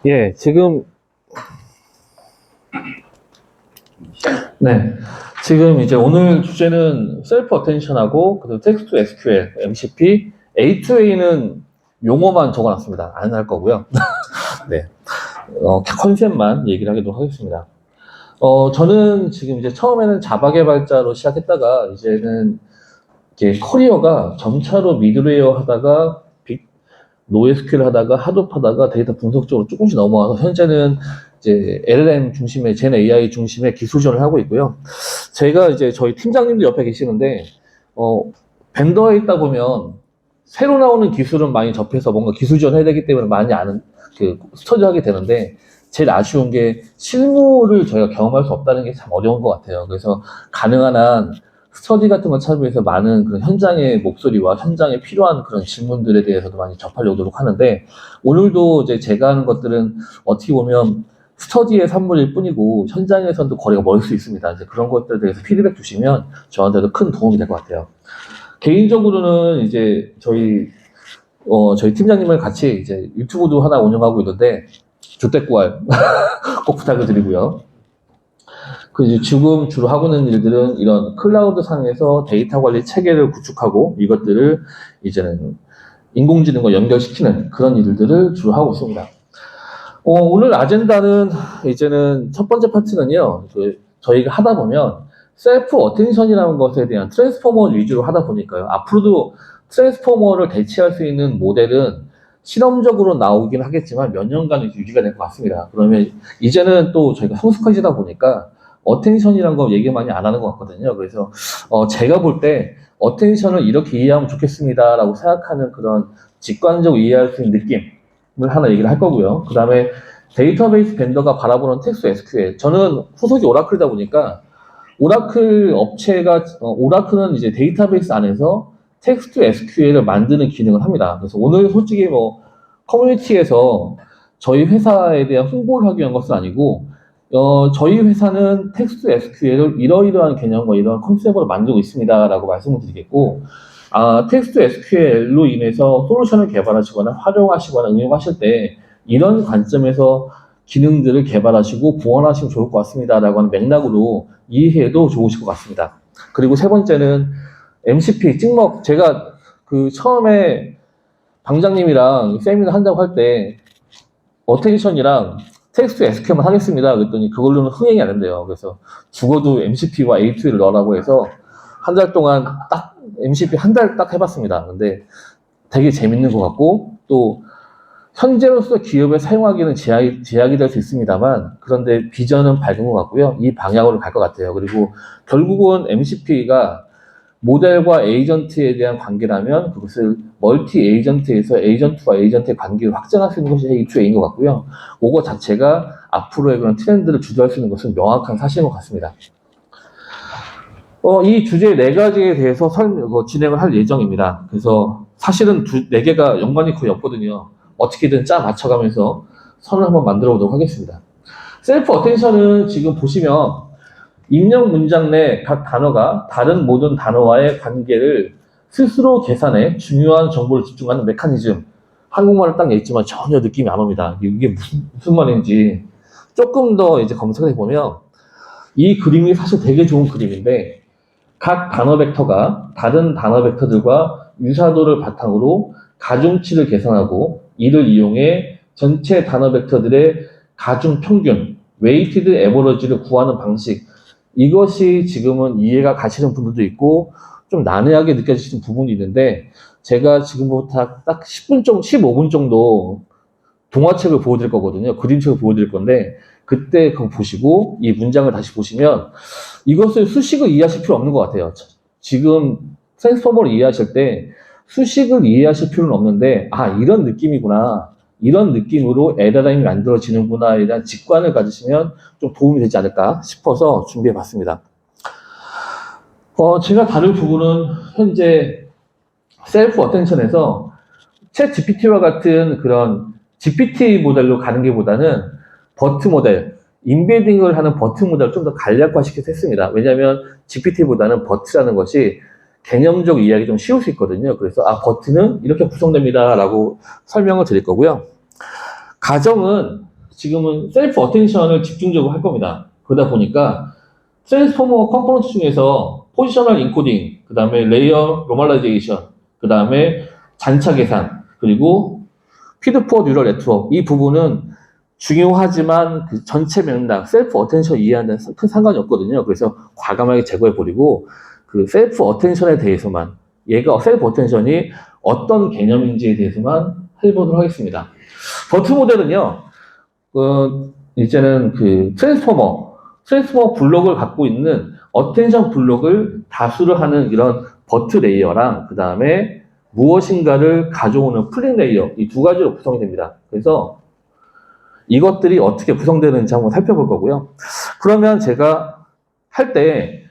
예, 지금 네, 지금 이제 오늘 주제는 셀프 어텐션하고 그리고 텍스트 SQL, MCP, A2A는 용어만 적어놨습니다. 안 할 거고요. 네, 컨셉만 얘기를 하도록 하겠습니다. 저는 지금 이제 처음에는 자바 개발자로 시작했다가 이제는 이제 커리어가 점차로 미드웨어 하다가 노에스큐엘 하다가 하둡 하다가 데이터 분석 쪽으로 조금씩 넘어와서 현재는 이제 LLM 중심의 젠 AI 중심의 기술 지원을 하고 있고요. 제가 이제 저희 팀장님도 옆에 계시는데 벤더에 있다 보면 새로 나오는 기술은 많이 접해서 뭔가 기술 지원해야 되기 때문에 많이 아는 스터디하게 되는데 제일 아쉬운 게 실무를 저희가 경험할 수 없다는 게 참 어려운 것 같아요. 그래서 가능한 한 스터디 같은 거 참여해서 많은 그런 현장의 목소리와 현장에 필요한 그런 질문들에 대해서도 많이 접하려고 노력하는데 오늘도 이제 제가 하는 것들은 어떻게 보면 스터디의 산물일 뿐이고 현장에서도 거리가 멀 수 있습니다. 이제 그런 것들에 대해서 피드백 주시면 저한테도 큰 도움이 될 것 같아요. 개인적으로는 이제 저희 팀장님을 같이 이제 유튜브도 하나 운영하고 있는데 조댓구알 꼭 부탁을 드리고요. 지금 주로 하고 있는 일들은 이런 클라우드 상에서 데이터 관리 체계를 구축하고 이것들을 이제는 인공지능과 연결시키는 그런 일들을 주로 하고 있습니다. 오늘 아젠다는 이제는 첫 번째 파트는요, 저희가 하다 보면 셀프 어텐션이라는 것에 대한 트랜스포머 위주로 하다 보니까요. 앞으로도 트랜스포머를 대체할 수 있는 모델은 실험적으로 나오긴 하겠지만 몇 년간 유지가 될 것 같습니다. 그러면 이제는 또 저희가 성숙해지다 보니까 어텐션이라는 거 얘기 많이 안 하는 것 같거든요. 그래서 제가 볼 때 어텐션을 이렇게 이해하면 좋겠습니다라고 생각하는 그런 직관적으로 이해할 수 있는 느낌을 하나 얘기를 할 거고요. 그 다음에 데이터베이스 벤더가 바라보는 텍스트 SQL. 저는 후속이 오라클이다 보니까 오라클 업체가 오라클은 이제 데이터베이스 안에서 텍스트 SQL을 만드는 기능을 합니다. 그래서 오늘 솔직히 커뮤니티에서 저희 회사에 대한 홍보를 하기 위한 것은 아니고 저희 회사는 텍스트 SQL을 이러이러한 개념과 이러한 컨셉으로 만들고 있습니다라고 말씀을 드리겠고, 텍스트 SQL로 인해서 솔루션을 개발하시거나 활용하시거나 응용하실 때 이런 관점에서 기능들을 개발하시고 보완하시면 좋을 것 같습니다라고 하는 맥락으로 이해해도 좋으실 것 같습니다. 그리고 세 번째는 MCP, 찍먹. 제가 처음에 방장님이랑 세미나 한다고 할 때 어텐션이랑 텍스트 SQL만 하겠습니다. 그랬더니 그걸로는 흥행이 안 된대요. 그래서 죽어도 MCP와 A2를 넣으라고 해서 한 달 동안 딱 MCP 한 달 딱 해봤습니다. 근데 되게 재밌는 것 같고 또 현재로서 기업에 사용하기는 제약이 될 수 있습니다만 그런데 비전은 밝은 것 같고요. 이 방향으로 갈 것 같아요. 그리고 결국은 MCP가 모델과 에이전트에 대한 관계라면 그것을 멀티 에이전트에서 에이전트와 에이전트의 관계를 확장할 수 있는 것이 A2A인 것 같고요. 그거 자체가 앞으로의 그런 트렌드를 주도할 수 있는 것은 명확한 사실인 것 같습니다. 이 주제 4가지에 대해서 진행을 할 예정입니다. 그래서 사실은 4개가 연관이 거의 없거든요. 어떻게든 맞춰가면서 선을 한번 만들어 보도록 하겠습니다. 셀프 어텐션은 지금 보시면 입력 문장 내 각 단어가 다른 모든 단어와의 관계를 스스로 계산해 중요한 정보를 집중하는 메커니즘. 한국말을 딱 냈지만 전혀 느낌이 안 옵니다. 이게 무슨 말인지 조금 더 이제 검색해 보면 이 그림이 사실 되게 좋은 그림인데 각 단어 벡터가 다른 단어 벡터들과 유사도를 바탕으로 가중치를 계산하고 이를 이용해 전체 단어 벡터들의 가중 평균, 웨이티드 에버러지를 구하는 방식. 이것이 지금은 이해가 가시는 분들도 있고 좀 난해하게 느껴지시는 부분이 있는데 제가 지금부터 딱 10분 정도, 15분 정도 동화책을 보여드릴 거거든요. 그림책을 보여드릴 건데 그때 그거 보시고 이 문장을 다시 보시면 이것을 수식을 이해하실 필요 없는 것 같아요. 지금 트랜스포머를 이해하실 때 수식을 이해하실 필요는 없는데 이런 느낌이구나. 이런 느낌으로 LLM이 만들어지는구나에 대한 직관을 가지시면 좀 도움이 되지 않을까 싶어서 준비해봤습니다. 제가 다룰 부분은 현재 셀프 어텐션에서 챗 GPT와 같은 그런 GPT 모델로 가는 게 보다는 버트 모델, 인베딩을 하는 버트 모델을 좀 더 간략화시켜서 했습니다. 왜냐하면 GPT보다는 버트라는 것이 개념적 이해하기 좀 쉬울 수 있거든요. 그래서 버트는 이렇게 구성됩니다 라고 설명을 드릴 거고요. 가정은 지금은 셀프 어텐션을 집중적으로 할 겁니다. 그러다 보니까 트랜스포머 컴포넌트 중에서 포지셔널 인코딩, 그 다음에 레이어 노멀라이제이션, 그 다음에 잔차 계산, 그리고 피드포 뉴럴 네트워크, 이 부분은 중요하지만 그 전체 맥락, 셀프 어텐션 이해하는 데는 큰 상관이 없거든요. 그래서 과감하게 제거해버리고 그 셀프 어텐션에 대해서만, 얘가 셀프 어텐션이 어떤 개념인지에 대해서만 해보도록 하겠습니다. 버트 모델은요, 이제는 그 트랜스포머 블록을 갖고 있는 어텐션 블록을 다수를 하는 이런 버트 레이어랑 그 다음에 무엇인가를 가져오는 플링 레이어, 이 두 가지로 구성이 됩니다. 그래서 이것들이 어떻게 구성되는지 한번 살펴볼 거고요. 그러면 제가 할 때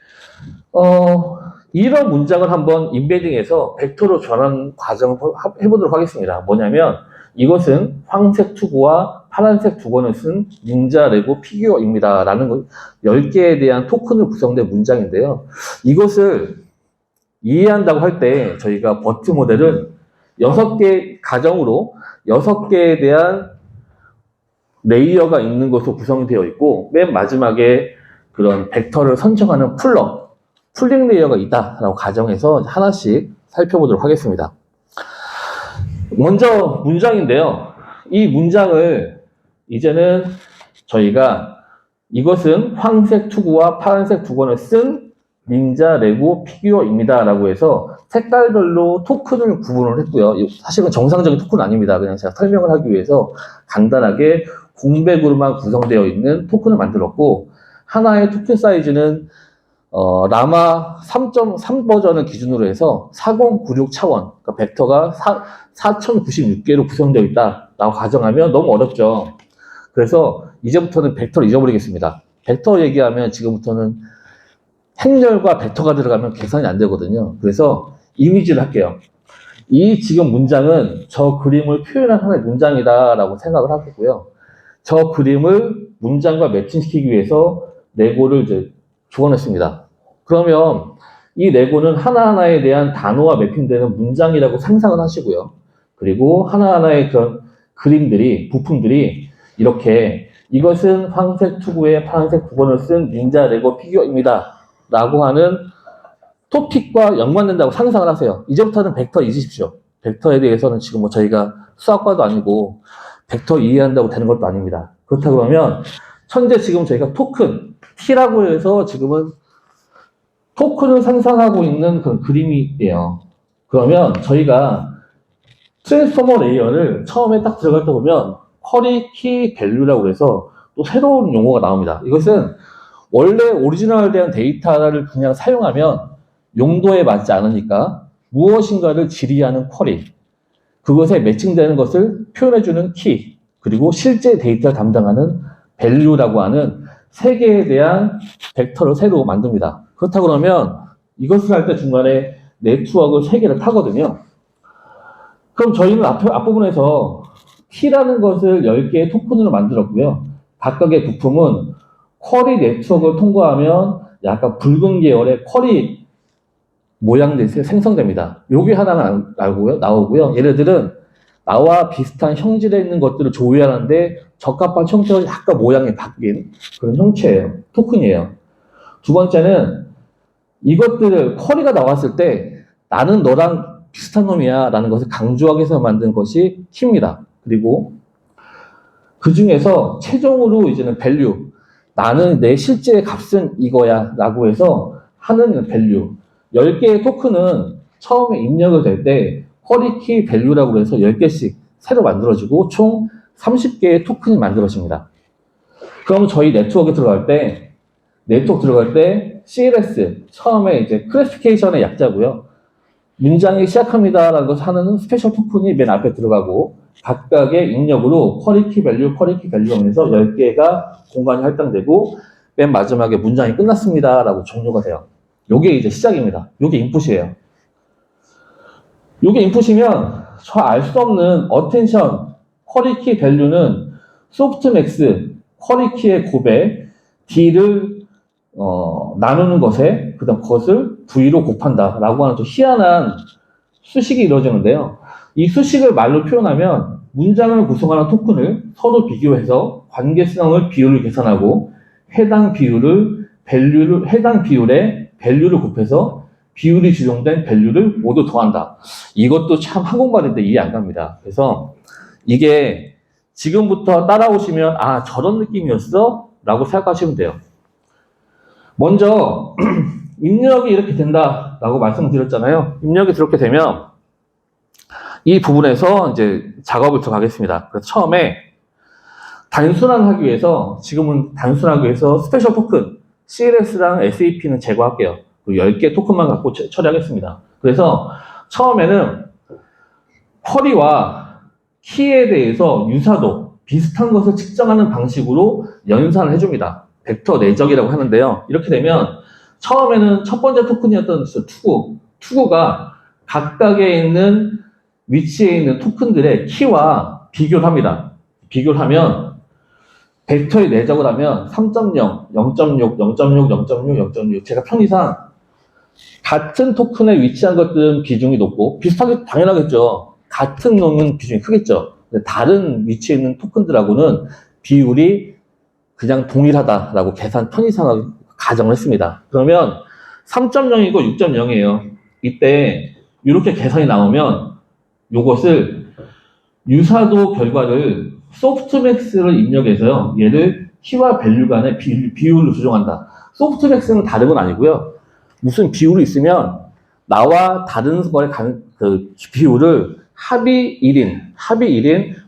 이런 문장을 한번 인베딩해서 벡터로 전환 과정을 해보도록 하겠습니다. 뭐냐면 이것은 황색 투구와 파란색 두건을 쓴 닌자 레고 피규어입니다. 라는 10개에 대한 토큰을 구성된 문장인데요. 이것을 이해한다고 할 때 저희가 버트 모델은 6개 가정으로 6개에 대한 레이어가 있는 것으로 구성이 되어 있고 맨 마지막에 그런 벡터를 선정하는 풀링 레이어가 있다라고 가정해서 하나씩 살펴보도록 하겠습니다. 먼저 문장인데요. 이 문장을 이제는 저희가 이것은 황색 투구와 파란색 두건을 쓴 닌자 레고 피규어입니다 라고 해서 색깔별로 토큰을 구분을 했고요. 사실은 정상적인 토큰은 아닙니다. 그냥 제가 설명을 하기 위해서 간단하게 공백으로만 구성되어 있는 토큰을 만들었고, 하나의 토큰 사이즈는 라마 3.3 버전을 기준으로 해서 4096 차원, 그러니까 벡터가 4096개로 구성되어 있다라고 가정하면 너무 어렵죠. 그래서 이제부터는 벡터를 잊어버리겠습니다. 벡터 얘기하면 지금부터는 행렬과 벡터가 들어가면 계산이 안 되거든요. 그래서 이미지를 할게요. 이 지금 문장은 저 그림을 표현한 하나의 문장이다라고 생각을 하겠고요. 저 그림을 문장과 매칭시키기 위해서 레고를 이제 주워냈습니다. 그러면 이 레고는 하나하나에 대한 단어와 매핑되는 문장이라고 상상을 하시고요. 그리고 하나하나의 그런 그림들이, 부품들이 이렇게 이것은 황색 투구에 파란색 두건을 쓴 닌자 레고 피규어입니다. 라고 하는 토픽과 연관된다고 상상을 하세요. 이제부터는 벡터 잊으십시오. 벡터에 대해서는 지금 뭐 저희가 수학과도 아니고 벡터 이해한다고 되는 것도 아닙니다. 그렇다고 그러면 현재 지금 저희가 토큰, T라고 해서 지금은 토큰을 상상하고 있는 그런 그림이에요. 그러면 저희가 트랜스포머 레이어를 처음에 딱 들어갈 때 보면 쿼리 키 밸류라고 해서 또 새로운 용어가 나옵니다. 이것은 원래 오리지널에 대한 데이터를 그냥 사용하면 용도에 맞지 않으니까 무엇인가를 질의하는 쿼리, 그것에 매칭되는 것을 표현해주는 키, 그리고 실제 데이터를 담당하는 밸류라고 하는 3개에 대한 벡터를 새로 만듭니다. 그렇다고 그러면 이것을 할 때 중간에 네트워크 3개를 타거든요. 그럼 저희는 앞부분에서 T라는 것을 10개의 토큰으로 만들었고요. 각각의 부품은 쿼리 네트워크를 통과하면 약간 붉은 계열의 쿼리 모양들이 생성됩니다. 요게 하나가 나오고요. 얘네들은 나와 비슷한 형질에 있는 것들을 조회하는데 적합한 형태로 약간 모양이 바뀐 그런 형체예요. 토큰이에요. 두 번째는 이것들을 쿼리가 나왔을 때 나는 너랑 비슷한 놈이야 라는 것을 강조하기 위해서 만든 것이 키입니다. 그리고 그 중에서 최종으로 이제는 밸류, 나는 내 실제 값은 이거야 라고 해서 하는 밸류, 10개의 토큰은 처음에 입력을 될 때 쿼리 키 밸류라고 해서 10개씩 새로 만들어지고 총 30개의 토큰이 만들어집니다. 그럼 저희 네트워크에 들어갈 때 CLS, 처음에 이제 클래시피케이션의 약자고요. 문장이 시작합니다라는 것을 하는 스페셜 토큰이 맨 앞에 들어가고 각각의 입력으로 쿼리 키 밸류 하면서 10개가 공간이 할당되고 맨 마지막에 문장이 끝났습니다라고 종료가 돼요. 요게 이제 시작입니다. 요게 인풋이에요. 요게 인풋이면 저 알 수 없는 어텐션 쿼리 키 밸류는 소프트맥스 쿼리 키의 곱에 D를 나누는 것에 그다음 그것을 V로 곱한다 라고 하는 좀 희한한 수식이 이루어지는데요. 이 수식을 말로 표현하면 문장을 구성하는 토큰을 서로 비교해서 관계성을 비율을 계산하고 해당 비율에 밸류를 곱해서 비율이 지정된 밸류를 모두 더한다. 이것도 참 한국말인데 이해 안 갑니다. 그래서 이게 지금부터 따라오시면 아 저런 느낌이었어? 라고 생각하시면 돼요. 먼저 입력이 이렇게 된다라고 말씀드렸잖아요. 입력이 그렇게 되면 이 부분에서 이제 작업을 들어가겠습니다. 그래서 처음에 단순화하기 위해서 지금은 단순하기 위해서 스페셜 토큰 CLS랑 SAP는 제거할게요. 10개 토큰만 갖고 처리하겠습니다. 그래서 처음에는 쿼리와 키에 대해서 유사도 비슷한 것을 측정하는 방식으로 연산을 해줍니다. 벡터 내적이라고 하는데요. 이렇게 되면 처음에는 첫 번째 토큰이었던 투구가 각각에 있는 위치에 있는 토큰들의 키와 비교를 합니다. 비교를 하면 벡터의 내적을 하면 3.0, 0.6, 0.6, 0.6, 0.6 제가 편의상 같은 토큰에 위치한 것들은 비중이 높고 비슷하게 당연하겠죠. 같은 놈은 비중이 크겠죠. 근데 다른 위치에 있는 토큰들하고는 비율이 그냥 동일하다라고 계산 편의상을 가정을 했습니다. 그러면 3.0이고 6.0이에요. 이때 이렇게 계산이 나오면 이것을 유사도 결과를 소프트맥스를 입력해서요. 얘를 키와 밸류 간의 비율로 조정한다. 소프트맥스는 다른 건 아니고요. 무슨 비율이 있으면 나와 다른 거에 그 비율을 합이 1인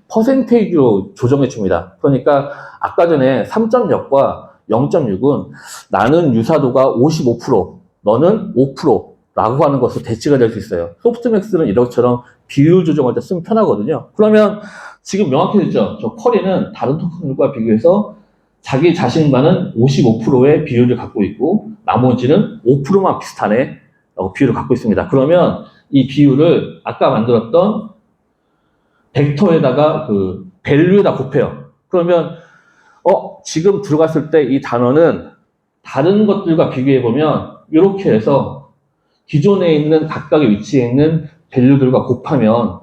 퍼센테이지로 조정해 줍니다. 그러니까 아까 전에 3.0과 0.6은 나는 유사도가 55%, 너는 5%라고 하는 것을 대치가 될 수 있어요. 소프트맥스는 이것처럼 비율 조정할 때 쓰면 편하거든요. 그러면 지금 명확해졌죠? 저 쿼리는 다른 토큰들과 비교해서 자기 자신과는 55%의 비율을 갖고 있고 나머지는 5%만 비슷하네 라고 비율을 갖고 있습니다. 그러면 이 비율을 아까 만들었던 벡터에다가 그 밸류에다 곱해요. 그러면 지금 들어갔을 때 이 단어는 다른 것들과 비교해보면 이렇게 해서 기존에 있는 각각의 위치에 있는 밸류들과 곱하면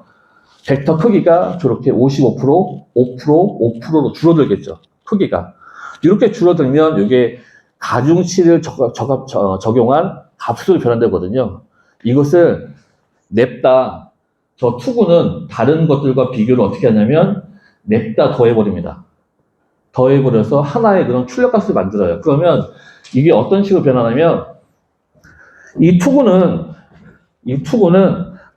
벡터 크기가 저렇게 55%, 5%, 5%로 줄어들겠죠. 크기가. 이렇게 줄어들면 이게 가중치를 적용한 값으로 변환되거든요. 이것을 냅다 저 투구는 다른 것들과 비교를 어떻게 하냐면 냅다 더해버립니다. 더해버려서 하나의 그런 출력값을 만들어요. 그러면 이게 어떤 식으로 변하냐면 이 투구는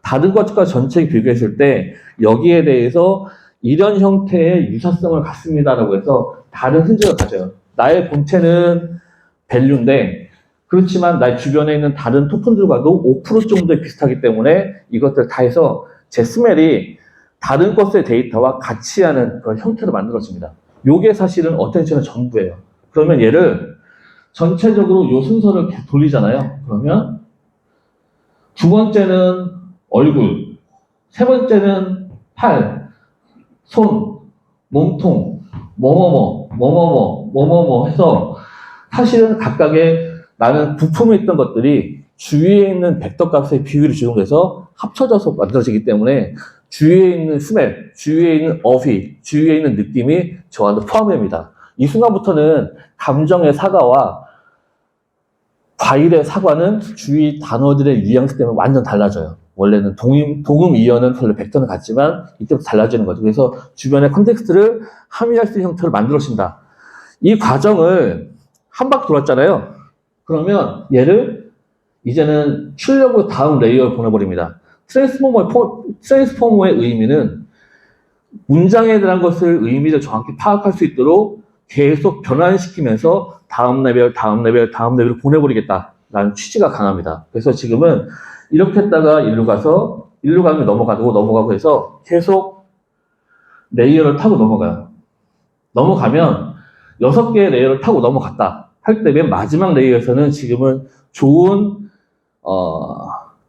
다른 것과 전체에 비교했을 때 여기에 대해서 이런 형태의 유사성을 갖습니다라고 해서 다른 흔적을 가져요. 나의 본체는 밸류인데 그렇지만 나의 주변에 있는 다른 토큰들과도 5% 정도 비슷하기 때문에 이것들 다 해서 제 스멜이 다른 것의 데이터와 같이 하는 그런 형태로 만들어집니다. 요게 사실은 어텐션의 전부예요. 그러면 얘를 전체적으로 요 순서를 돌리잖아요. 그러면 두 번째는 얼굴, 세 번째는 팔, 손, 몸통, 뭐뭐뭐 해서 사실은 각각의 나는 부품에 있던 것들이 주위에 있는 벡터 값의 비율이 적용돼서 합쳐져서 만들어지기 때문에 주위에 있는 스멜, 주위에 있는 어휘, 주위에 있는 느낌이 저 안에 포함됩니다. 이 순간부터는 감정의 사과와 과일의 사과는 주위 단어들의 뉘앙스 때문에 완전 달라져요. 원래는 동음, 이어는 원래 벡터는 같지만 이때부터 달라지는 거죠. 그래서 주변의 컨텍스트를 함의할 수 있는 형태로 만들어진다. 이 과정을 한 바퀴 돌았잖아요. 그러면 얘를 이제는 출력으로 다음 레이어를 보내버립니다. 트랜스포머의 의미는 문장에 대한 것을 의미를 정확히 파악할 수 있도록 계속 변환시키면서 다음 레벨을 보내버리겠다라는 취지가 강합니다. 그래서 지금은 이렇게 했다가 일로 가면 넘어가고 해서 계속 레이어를 타고 넘어가요. 넘어가면 6개의 레이어를 타고 넘어갔다 할 때 맨 마지막 레이어에서는 지금은 좋은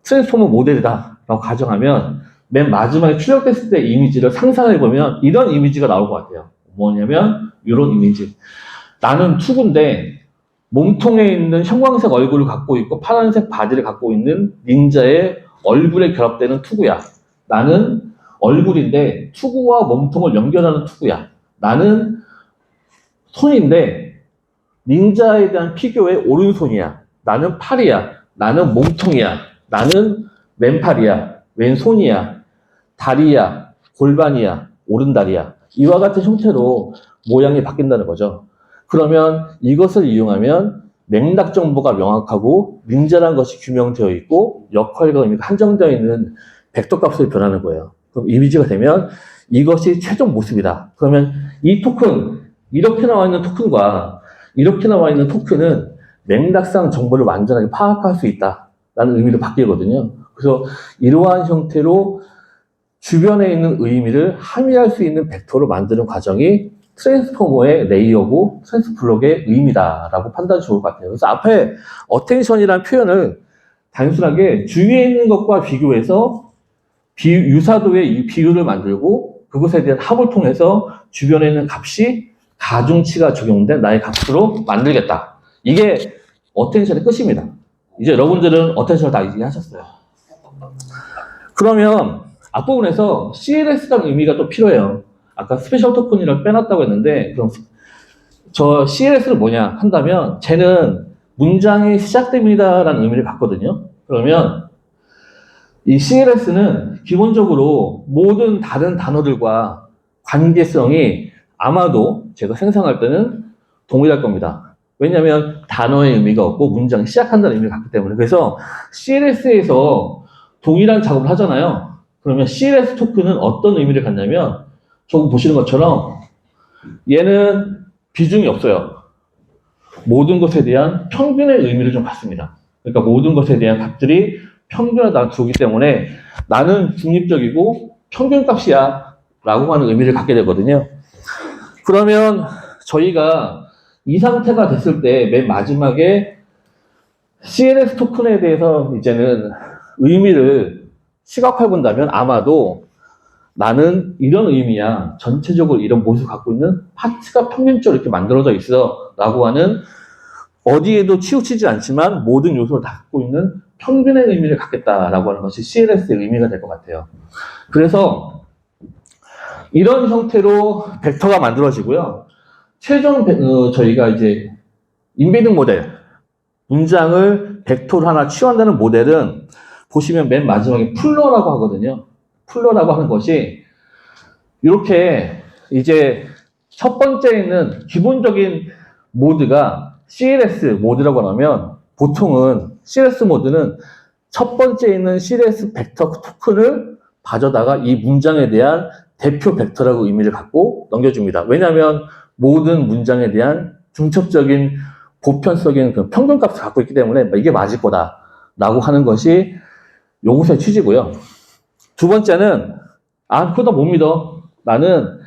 트랜스포머 모델이다 라고 가정하면 맨 마지막에 출력됐을 때 이미지를 상상해보면 이런 이미지가 나올 것 같아요. 뭐냐면 이런 이미지. 나는 투구인데 몸통에 있는 형광색 얼굴을 갖고 있고 파란색 바지를 갖고 있는 닌자의 얼굴에 결합되는 투구야. 나는 얼굴인데 투구와 몸통을 연결하는 투구야. 나는 손인데 닌자에 대한 피규어의 오른손이야. 나는 팔이야. 나는 몸통이야. 나는 왼팔이야. 왼손이야. 다리야. 골반이야. 오른다리야. 이와 같은 형태로 모양이 바뀐다는 거죠. 그러면 이것을 이용하면 맥락 정보가 명확하고 닌자라는 것이 규명되어 있고 역할과 의미가 한정되어 있는 벡터 값으로 변하는 거예요. 그럼 이미지가 되면 이것이 최종 모습이다. 그러면 이 토큰, 이렇게 나와 있는 토큰과 이렇게 나와 있는 토큰은 맥락상 정보를 완전하게 파악할 수 있다라는 의미로 바뀌거든요. 그래서 이러한 형태로 주변에 있는 의미를 함의할 수 있는 벡터로 만드는 과정이 트랜스포머의 레이어고 트랜스블록의 의미다라고 판단이 좋을 것 같아요. 그래서 앞에 어텐션이라는 표현을 단순하게 주위에 있는 것과 비교해서 유사도의 이 비율을 만들고 그것에 대한 합을 통해서 주변에 있는 값이 가중치가 적용된 나의 값으로 만들겠다. 이게 어텐션의 끝입니다. 이제 여러분들은 어텐션을 다 이해하셨어요. 그러면 앞부분에서 CLS라는 의미가 또 필요해요. 아까 스페셜 토큰이라고 빼놨다고 했는데 그럼 저 CLS는 뭐냐 한다면 쟤는 문장이 시작됩니다라는 의미를 갖거든요. 그러면 이 CLS는 기본적으로 모든 다른 단어들과 관계성이 아마도 제가 생성할 때는 동일할 겁니다. 왜냐하면 단어의 의미가 없고 문장이 시작한다는 의미를 갖기 때문에. 그래서 CLS에서 동일한 작업을 하잖아요. 그러면 CLS 토큰은 어떤 의미를 갖냐면 저거 보시는 것처럼 얘는 비중이 없어요. 모든 것에 대한 평균의 의미를 좀 갖습니다. 그러니까 모든 것에 대한 값들이 평균을 두기 때문에 나는 중립적이고 평균값이야 라고 하는 의미를 갖게 되거든요. 그러면 저희가 이 상태가 됐을 때 맨 마지막에 CLS 토큰에 대해서 이제는 의미를 시각화해 본다면 아마도 나는 이런 의미야. 전체적으로 이런 모습을 갖고 있는 파트가 평균적으로 이렇게 만들어져 있어. 라고 하는 어디에도 치우치지 않지만 모든 요소를 다 갖고 있는 평균의 의미를 갖겠다라고 하는 것이 CLS의 의미가 될 것 같아요. 그래서 이런 형태로 벡터가 만들어지고요. 최종 저희가 이제 인베딩 모델, 문장을 벡터로 하나 치환하는 모델은 보시면 맨 마지막에 풀러라고 하거든요. 풀러라고 하는 것이 이렇게 이제 첫 번째에 있는 기본적인 모드가 CLS 모드라고 하면 보통은 CLS 모드는 첫 번째에 있는 CLS 벡터 토큰을 가져다가 이 문장에 대한 대표 벡터라고 의미를 갖고 넘겨줍니다. 왜냐하면 모든 문장에 대한 중첩적인 보편적인 그 평균값을 갖고 있기 때문에 이게 맞을 거다라고 하는 것이 요것의 취지고요. 두 번째는 그거 못 믿어. 나는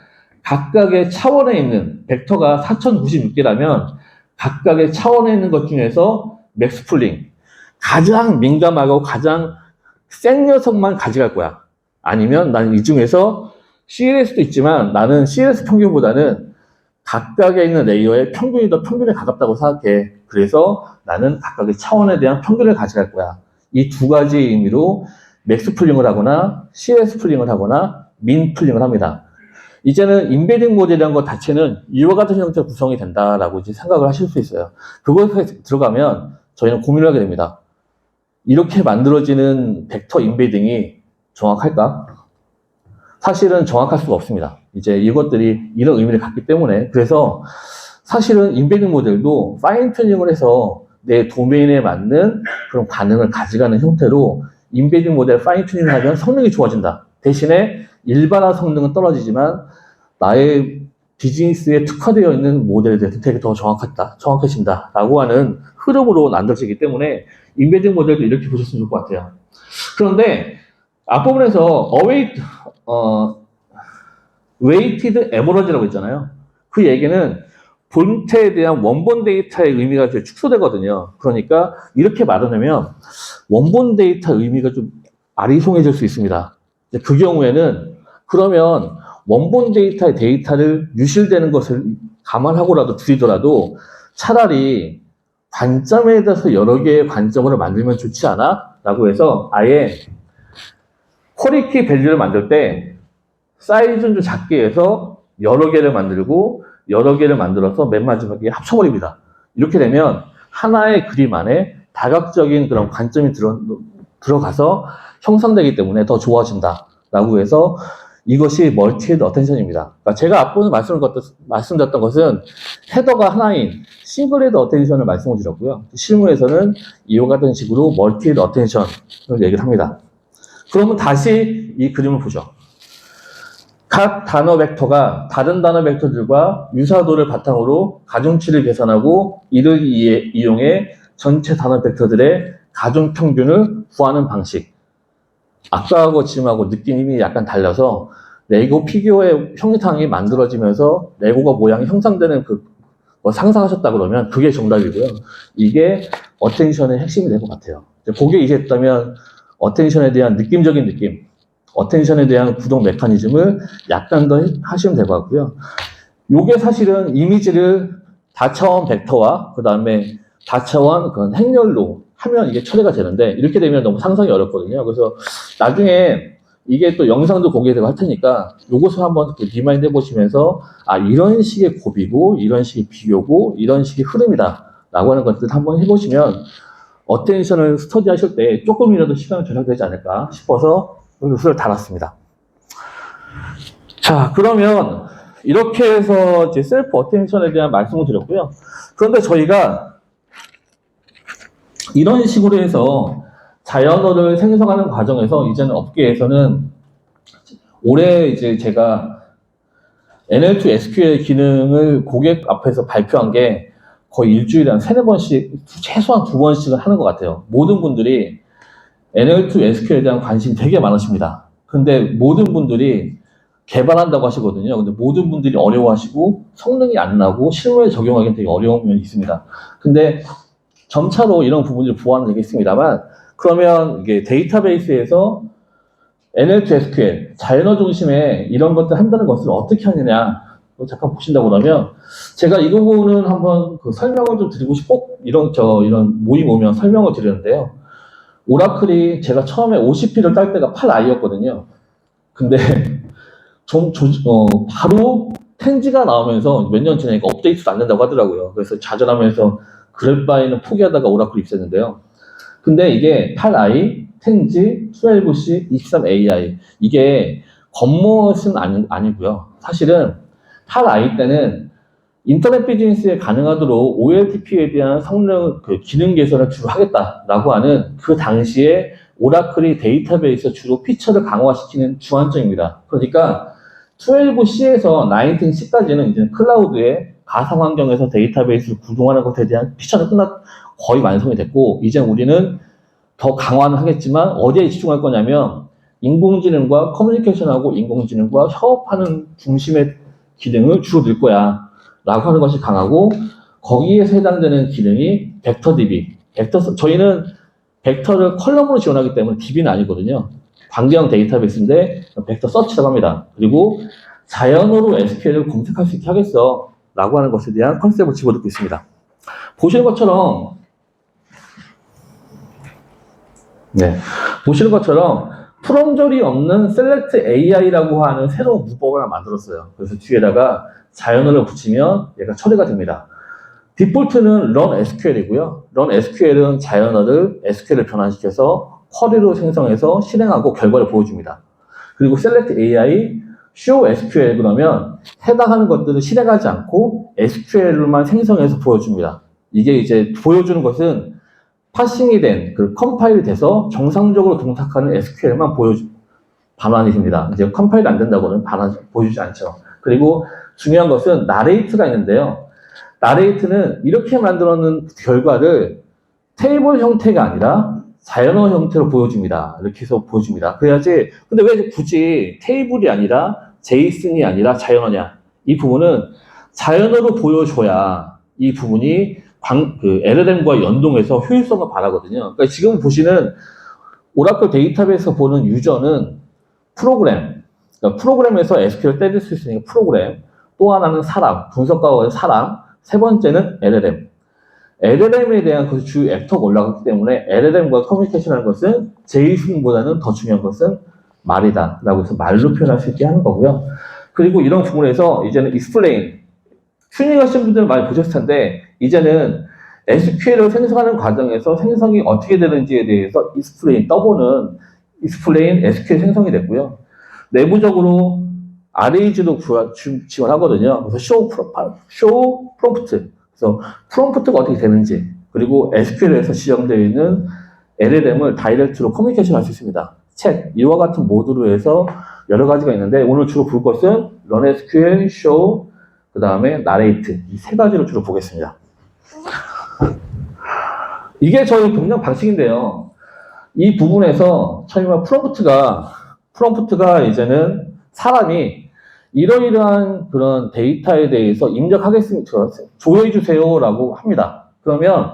각각의 차원에 있는 벡터가 4096개라면 각각의 차원에 있는 것 중에서 맥스풀링 가장 민감하고 가장 센 녀석만 가져갈 거야. 아니면 나는 이 중에서 CLS도 있지만 나는 CLS 평균보다는 각각에 있는 레이어의 평균이 더 평균에 가깝다고 생각해. 그래서 나는 각각의 차원에 대한 평균을 가져갈 거야. 이 두 가지 의미로 맥스 풀링을 하거나 CS 풀링을 하거나 민 풀링을 합니다. 이제는 인베딩 모델이라는 것 자체는 이와 같은 형태로 구성이 된다라고 이제 생각을 하실 수 있어요. 그것에 들어가면 저희는 고민을 하게 됩니다. 이렇게 만들어지는 벡터 인베딩이 정확할까? 사실은 정확할 수가 없습니다. 이제 이것들이 이런 의미를 갖기 때문에. 그래서 사실은 인베딩 모델도 파인 튜닝을 해서 내 도메인에 맞는 그런 반응을 가져가는 형태로 인베딩 모델 파인 튜닝을 하면 성능이 좋아진다. 대신에 일반화 성능은 떨어지지만 나의 비즈니스에 특화되어 있는 모델에 대해서 되게 더 정확해진다 라고 하는 흐름으로 만들어지기 때문에 인베딩 모델도 이렇게 보셨으면 좋을 것 같아요. 그런데 앞부분에서 웨이티드 에버러지라고 있잖아요. 그 얘기는 본체에 대한 원본 데이터의 의미가 좀 축소되거든요. 그러니까 이렇게 말하면 원본 데이터 의미가 좀 아리송해질 수 있습니다. 그 경우에는 그러면 원본 데이터의 데이터를 유실되는 것을 감안하고라도 줄이더라도 차라리 관점에 대해서 여러 개의 관점으로 만들면 좋지 않아? 라고 해서 아예 퀄리티 밸류를 만들 때 사이즈는 좀 작게 해서 여러 개를 만들고 여러 개를 만들어서 맨 마지막에 합쳐버립니다. 이렇게 되면 하나의 그림 안에 다각적인 그런 관점이 들어가서 형성되기 때문에 더 좋아진다라고 해서 이것이 멀티헤드 어텐션입니다. 그러니까 제가 앞부분 말씀드렸던 것은 헤더가 하나인 싱글헤드 어텐션을 말씀을 드렸고요. 실무에서는 이와 같은 식으로 멀티헤드 어텐션을 얘기를 합니다. 그러면 다시 이 그림을 보죠. 각 단어 벡터가 다른 단어 벡터들과 유사도를 바탕으로 가중치를 계산하고 이를 이용해 전체 단어 벡터들의 가중평균을 구하는 방식. 아까하고 지금하고 느낌이 약간 달라서 레고 피규어의 형상이 만들어지면서 레고가 모양이 형성되는 상상하셨다 그러면 그게 정답이고요. 이게 어텐션의 핵심이 될 것 같아요. 그게 이해했다면 어텐션에 대한 느낌적인 느낌, 어텐션에 대한 구동 메커니즘을 약간 더 하시면 될 것 같고요. 요게 사실은 이미지를 다차원 벡터와 그 다음에 다차원 그런 행렬로 하면 이게 처리가 되는데 이렇게 되면 너무 상상이 어렵거든요. 그래서 나중에 이게 또 영상도 공개되고 할 테니까 요것을 한번 이렇게 리마인드 해보시면서 아 이런 식의 곱이고 이런 식의 비교고 이런 식의 흐름이다 라고 하는 것들 한번 해보시면 어텐션을 스터디 하실 때 조금이라도 시간이 절약되지 않을까 싶어서 요것을 달았습니다. 자 그러면 이렇게 해서 이제 셀프 어텐션에 대한 말씀을 드렸고요. 그런데 저희가 이런 식으로 해서 자연어를 생성하는 과정에서 이제는 업계에서는 올해 이제 제가 NL2 SQL 기능을 고객 앞에서 발표한 게 거의 일주일에 한 3-4번씩, 최소한 2번씩은 하는 것 같아요. 모든 분들이 NL2 SQL에 대한 관심이 되게 많으십니다. 근데 모든 분들이 개발한다고 하시거든요. 근데 모든 분들이 어려워하시고 성능이 안 나고 실무에 적용하기는 되게 어려운 면이 있습니다. 근데 점차로 이런 부분들을 보완은 되겠습니다만 그러면 이게 데이터베이스에서 NL2 SQL, 자연어 중심의 이런 것들 한다는 것을 어떻게 하느냐 잠깐 보신다고 그러면 제가 이 부분은 한번 설명을 좀 드리고 싶고 이런 모임 오면 설명을 드리는데요. 오라클이 제가 처음에 OCP를 딸 때가 8i였거든요. 근데 바로 10G가 나오면서 몇 년 지나니까 업데이트도 안 된다고 하더라고요. 그래서 좌절하면서 그럴 바에는 포기하다가 오라클 입사했는데요. 근데 이게 8i, 10G, 12C, 23AI 이게 겉멋은 아니고요. 사실은 8i 때는 인터넷 비즈니스에 가능하도록 OLTP에 대한 성능, 기능 개선을 주로 하겠다라고 하는 그 당시에 오라클이 데이터베이스 주로 피처를 강화시키는 주안점입니다. 그러니까 12C에서 19C까지는 이제 클라우드의 가상 환경에서 데이터베이스를 구동하는 것에 대한 피처는 거의 완성이 됐고, 이제 우리는 더 강화는 하겠지만 어디에 집중할 거냐면 인공지능과 커뮤니케이션하고 인공지능과 협업하는 중심의 기능을 주로 넣을 거야 라고 하는 것이 강하고, 거기에서 해당되는 기능이 벡터DB. 저희는 벡터를 컬럼으로 지원하기 때문에 DB는 아니거든요. 관계형 데이터베이스인데 벡터 서치라고 합니다. 그리고 자연어로 SQL을 검색할 수 있게 하겠어 라고 하는 것에 대한 컨셉을 집어넣고 있습니다. 보시는 것처럼 프롬졸이 없는 Select AI라고 하는 새로운 문법을 하나 만들었어요. 그래서 뒤에다가 자연어를 붙이면 얘가 처리가 됩니다. 디폴트는 Run SQL이고요. Run SQL은 자연어를 SQL을 변환시켜서 쿼리로 생성해서 실행하고 결과를 보여줍니다. 그리고 Select AI, Show SQL 그러면 해당하는 것들을 실행하지 않고 SQL로만 생성해서 보여줍니다. 이게 이제 보여주는 것은 파싱이 된, 컴파일이 돼서 정상적으로 동작하는 SQL만 반환이 됩니다. 이제 컴파일이 안 된다고는 보여주지 않죠. 그리고 중요한 것은 나레이트가 있는데요. 나레이트는 이렇게 만들어놓은 결과를 테이블 형태가 아니라 자연어 형태로 보여줍니다. 이렇게 해서 보여줍니다. 그래야지, 근데 왜 굳이 테이블이 아니라 제이슨이 아니라 자연어냐? 이 부분은 자연어로 보여줘야 이 부분이 LLM과 연동해서 효율성을 발하거든요. 그러니까 지금 보시는 오라클 데이터베이스에서 보는 유저는 프로그램, 그러니까 프로그램에서 SQL 때릴 수 있으니까 프로그램, 또 하나는 사람, 분석가와의 사람, 세 번째는 LLM. LLM에 대한 그 주요 액터가 올라갔기 때문에 LLM과 커뮤니케이션하는 것은 제이슨보다는 더 중요한 것은 말이다 라고 해서 말로 표현할 수 있게 하는 거고요. 그리고 이런 부분에서 이제는 explain, 튜닝하신 분들은 많이 보셨을 텐데 이제는 SQL을 생성하는 과정에서 생성이 어떻게 되는지에 대해서 explain, 떠보는 explain SQL 생성이 됐고요. 내부적으로 array도 지원하거든요. 그래서 show prompt, 그래서 프롬프트가 어떻게 되는지, 그리고 SQL에서 지정되어 있는 LLM을 다이렉트로 커뮤니케이션 할 수 있습니다. 챗, 이와 같은 모드로 해서 여러 가지가 있는데 오늘 주로 볼 것은 run SQL, show, 그 다음에 narrate, 이 세 가지로 주로 보겠습니다. 이게 저희 동작 방식인데요. 이 부분에서 저희가 프롬프트가 이제는 사람이 이러이러한 그런 데이터에 대해서 입력하겠습니다. 조회해주세요라고 합니다. 그러면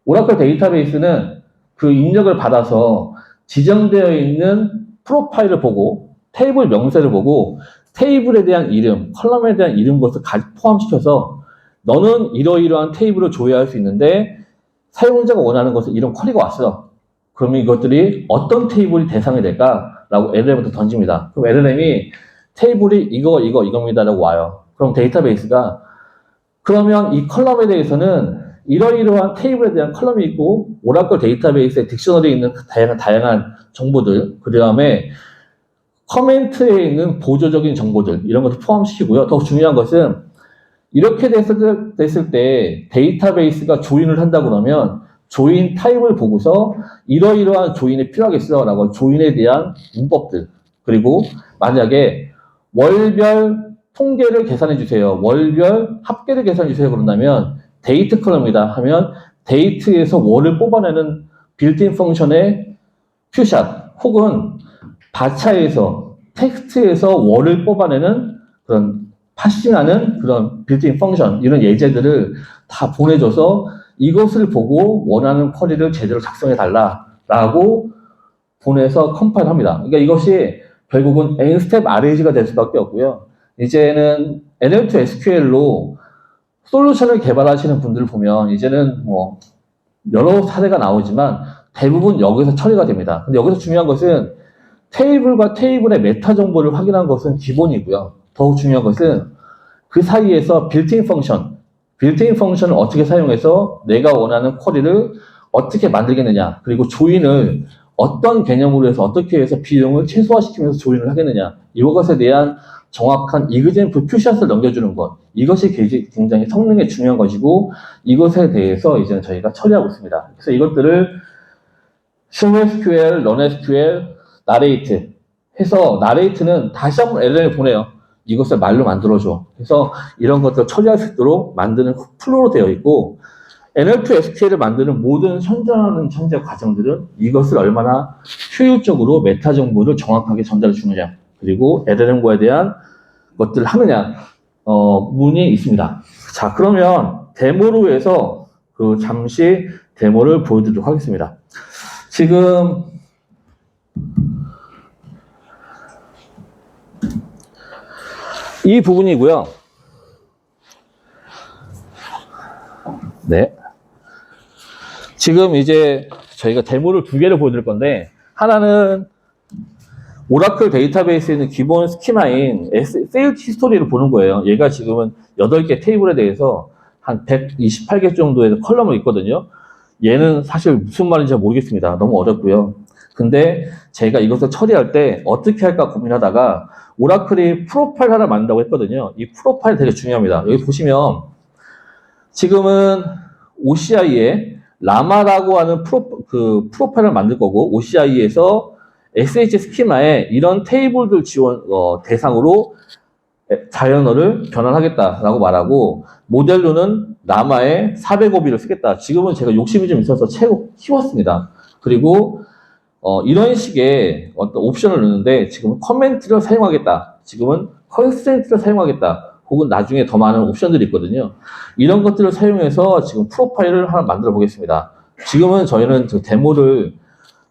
오라클 데이터베이스는 그 입력을 받아서 지정되어 있는 프로파일을 보고 테이블 명세를 보고 테이블에 대한 이름, 컬럼에 대한 이름 것을 포함시켜서 너는 이러이러한 테이블을 조회할 수 있는데 사용자가 원하는 것은 이런 쿼리가 왔어. 그러면 이것들이 어떤 테이블이 대상이 될까라고 LLM한테 던집니다. 그럼 LLM이 테이블이 이겁니다라고 와요. 그럼 데이터베이스가 그러면 이 컬럼에 대해서는 이러이러한 테이블에 대한 컬럼이 있고 오라클 데이터베이스의 딕셔너리에 있는 다양한 정보들, 그 다음에 커멘트에 있는 보조적인 정보들 이런 것을 포함시키고요. 더 중요한 것은 이렇게 됐을 때 데이터베이스가 조인을 한다 그러면 조인 타입을 보고서 이러이러한 조인이 필요하겠어라고 조인에 대한 문법들, 그리고 만약에 월별 통계를 계산해 주세요, 월별 합계를 계산해 주세요 그런다면 데이트 컬럼이다 하면 데이트에서 월을 뽑아내는 빌트인 펑션의 퓨샷 혹은 바차에서 텍스트에서 월을 뽑아내는 그런 파싱하는 그런 빌트인 펑션, 이런 예제들을 다 보내줘서 이것을 보고 원하는 쿼리를 제대로 작성해 달라라고 보내서 컴파일 합니다. 그러니까 이것이 결국은 N스텝 RAG가 될 수밖에 없고요. 이제는 NL2 SQL로 솔루션을 개발하시는 분들을 보면 이제는 뭐 여러 사례가 나오지만 대부분 여기서 처리가 됩니다. 근데 여기서 중요한 것은 테이블과 테이블의 메타 정보를 확인한 것은 기본이고요. 더욱 중요한 것은 그 사이에서 빌트인 펑션을 어떻게 사용해서 내가 원하는 쿼리를 어떻게 만들겠느냐, 그리고 조인을 어떤 개념으로 해서 어떻게 해서 비용을 최소화시키면서 조인을 하겠느냐, 이것에 대한 정확한 이그젠플 퓨샷을 넘겨주는 것, 이것이 굉장히 성능에 중요한 것이고 이것에 대해서 이제 저희가 처리하고 있습니다. 그래서 이것들을 show SQL, run SQL, narrate 해서 narrate는 다시 한번 LLM을 보내요. 이것을 말로 만들어줘. 그래서 이런 것들을 처리할 수 있도록 만드는 플로로 되어 있고 NL2 SQL을 만드는 모든 현존하는 현재 과정들은 이것을 얼마나 효율적으로 메타 정보를 정확하게 전달해 주느냐, 그리고 LLM과에 대한 것들을 하느냐 문이 있습니다. 자, 그러면 데모로 해서 잠시 데모를 보여드리도록 하겠습니다. 지금 이 부분이고요. 네. 지금 이제 저희가 데모를 두 개를 보여드릴 건데, 하나는 오라클 데이터베이스에 있는 기본 스키마인 세일즈 히스토리를 보는 거예요. 얘가 지금은 8개 테이블에 대해서 한 128개 정도의 컬럼을 있거든요. 얘는 사실 무슨 말인지 잘 모르겠습니다. 너무 어렵고요. 근데 제가 이것을 처리할 때 어떻게 할까 고민하다가 오라클이 프로파일 하나 만든다고 했거든요. 이 프로파일 되게 중요합니다. 여기 보시면 지금은 OCI에 라마라고 하는 프로파일을 만들 거고, OCI에서 SH 스키마에 이런 테이블들 대상으로 자연어를 변환하겠다라고 말하고, 모델로는 라마의 400OB를 쓰겠다. 지금은 제가 욕심이 좀 있어서 채로 키웠습니다. 그리고 이런 식의 어떤 옵션을 넣는데 지금은 커멘트를 사용하겠다, 지금은 컨스트레인트를 사용하겠다, 혹은 나중에 더 많은 옵션들이 있거든요. 이런 것들을 사용해서 지금 프로파일을 하나 만들어 보겠습니다. 지금은 저희는 데모를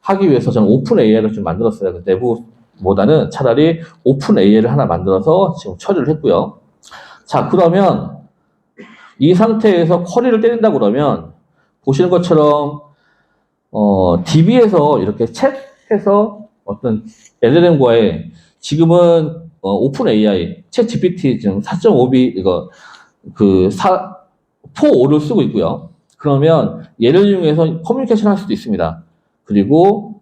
하기 위해서 저는 오픈 AI를 좀 만들었어요. 그 내부보다는 차라리 오픈 AI를 하나 만들어서 지금 처리를 했고요. 자, 그러면 이 상태에서 쿼리를 때린다 그러면 보시는 것처럼 DB에서 이렇게 챗해서 어떤 LLM과의 지금은 오픈 AI, 챗 GPT 지금 4.5B 이거 그 4.5를 쓰고 있고요. 그러면 얘를 이용해서 커뮤니케이션 할 수도 있습니다. 그리고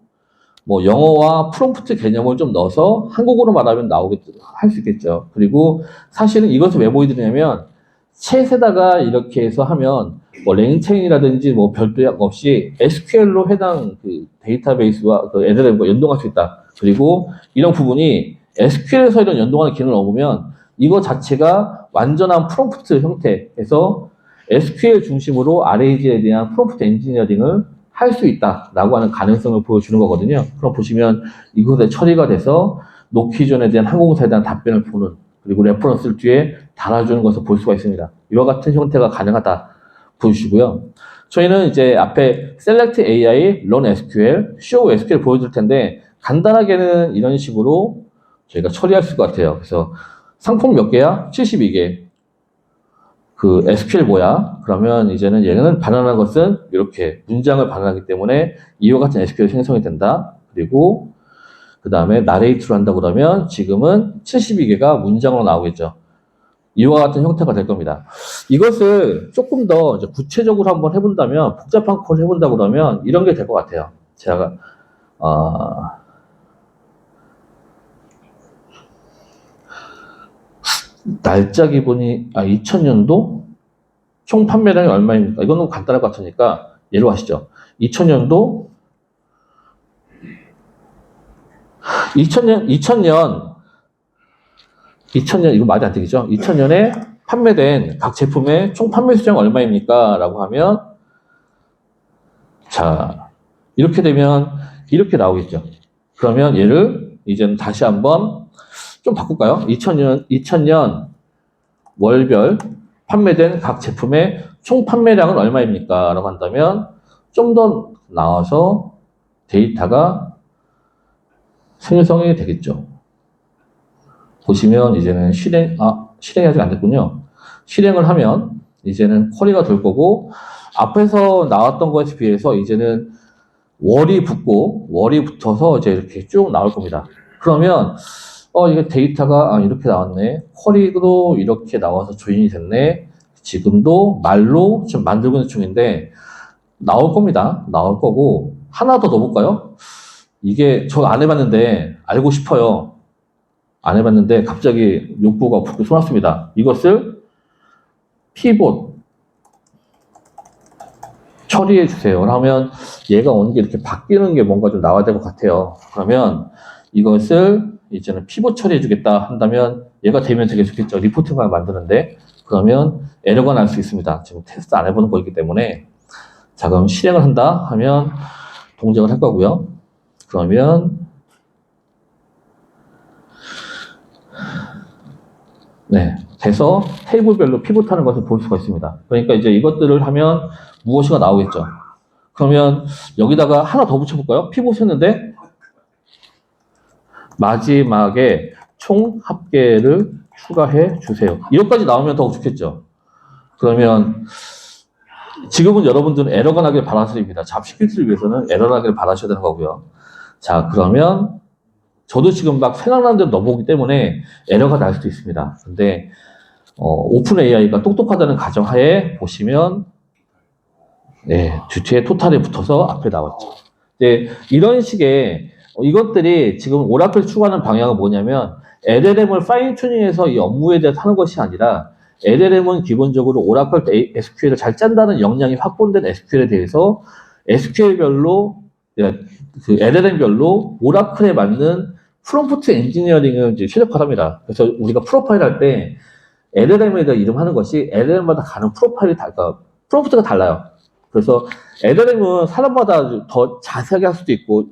뭐 영어와 프롬프트 개념을 좀 넣어서 한국어로 말하면 할 수 있겠죠. 그리고 사실은 이것을 왜 보여드리냐면 챗에다가 이렇게 해서 하면 뭐 랭체인이라든지 뭐 별도 약 없이 SQL로 해당 그 데이터베이스와 그 LLM과 연동할 수 있다. 그리고 이런 부분이 SQL에서 이런 연동하는 기능을 넣으면 이거 자체가 완전한 프롬프트 형태에서 SQL 중심으로 RAG에 대한 프롬프트 엔지니어링을 할 수 있다라고 하는 가능성을 보여주는 거거든요. 그럼 보시면 이것에 처리가 돼서 노퀴존에 대한 항공사에 대한 답변을 보는 그리고 레퍼런스를 뒤에 달아주는 것을 볼 수가 있습니다. 이와 같은 형태가 가능하다 보여주시고요. 저희는 이제 앞에 Select AI, Run SQL, Show SQL 보여줄 텐데 간단하게는 이런 식으로 저희가 처리할 수 있을 것 같아요. 그래서 상품 몇 개야? 72개. 그 SQL 뭐야? 그러면 이제는 얘는 반환한 것은 이렇게 문장을 반환하기 때문에 이와 같은 SQL 생성이 된다. 그리고 그 다음에 나레이트를 한다 그러면 지금은 72개가 문장으로 나오겠죠. 이와 같은 형태가 될 겁니다. 이것을 조금 더 이제 구체적으로 한번 해본다면 복잡한 걸 해본다 그러면 이런 게 될 것 같아요. 제가 날짜 기본이 2000년도 총 판매량이 얼마입니까? 이건 너무 간단할 것 같으니까 예로 하시죠. 2000년 2000년 이거 말이 안 되겠죠? 2000년에 판매된 각 제품의 총 판매 수량 얼마입니까? 라고 하면 자 이렇게 되면 이렇게 나오겠죠. 그러면 얘를 이제는 다시 한번 좀 바꿀까요? 2000년 월별 판매된 각 제품의 총 판매량은 얼마입니까? 라고 한다면 좀 더 나와서 데이터가 생성이 되겠죠. 보시면 이제는 실행이 아직 안 됐군요. 실행을 하면 이제는 쿼리가 될 거고 앞에서 나왔던 것에 비해서 이제는 월이 붙어서 이제 이렇게 쭉 나올 겁니다. 그러면 이게 데이터가 이렇게 나왔네. 쿼리도 이렇게 나와서 조인이 됐네. 지금도 말로 지금 만들고 있는 중인데 나올 겁니다. 나올 거고 하나 더 넣어볼까요? 이게 저 안 해봤는데 알고 싶어요. 안 해봤는데 갑자기 욕구가 푹 쏟았습니다. 이것을 피봇 처리해 주세요. 그러면 얘가 오는 게 이렇게 바뀌는 게 뭔가 좀 나와야 될 것 같아요. 그러면 이것을 이제는 피봇 처리해 주겠다 한다면 얘가 되면 되게 좋겠죠. 리포팅을 만드는데 그러면 에러가 날 수 있습니다. 지금 테스트 안 해보는 거이기 때문에 자 그럼 실행을 한다 하면 동작을 할 거고요. 그러면 네, 돼서 테이블별로 피봇하는 것을 볼 수가 있습니다. 그러니까 이제 이것들을 하면 무엇이가 나오겠죠. 그러면 여기다가 하나 더 붙여볼까요? 피봇 했는데 마지막에 총 합계를 추가해 주세요. 이것까지 나오면 더 좋겠죠. 그러면 지금은 여러분들은 에러가 나길 바라십니다. 잡시키기를 위해서는 에러가 나길 바라셔야 되는 거고요. 자, 그러면 저도 지금 막 생각나는 대로 넣어보기 때문에 에러가 날 수도 있습니다. 근데 오픈 AI가 똑똑하다는 가정하에 보시면 네, 뒤에 토탈에 붙어서 앞에 나왔죠. 네, 이런 식의 이것들이 지금 오라클 추구하는 방향은 뭐냐면 LLM을 파인 튜닝해서 이 업무에 대해서 하는 것이 아니라 LLM은 기본적으로 오라클 SQL을 잘 짠다는 역량이 확보된 SQL에 대해서 SQL별로 그 LLM별로 오라클에 맞는 프롬프트 엔지니어링을 이제 최적화합니다. 그래서 우리가 프로파일 할 때 LLM에 대해 이름하는 것이 LLM마다 가는 프로파일이 그러니까 프롬프트가 달라요. 그래서 LLM은 사람마다 더 자세하게 할 수도 있고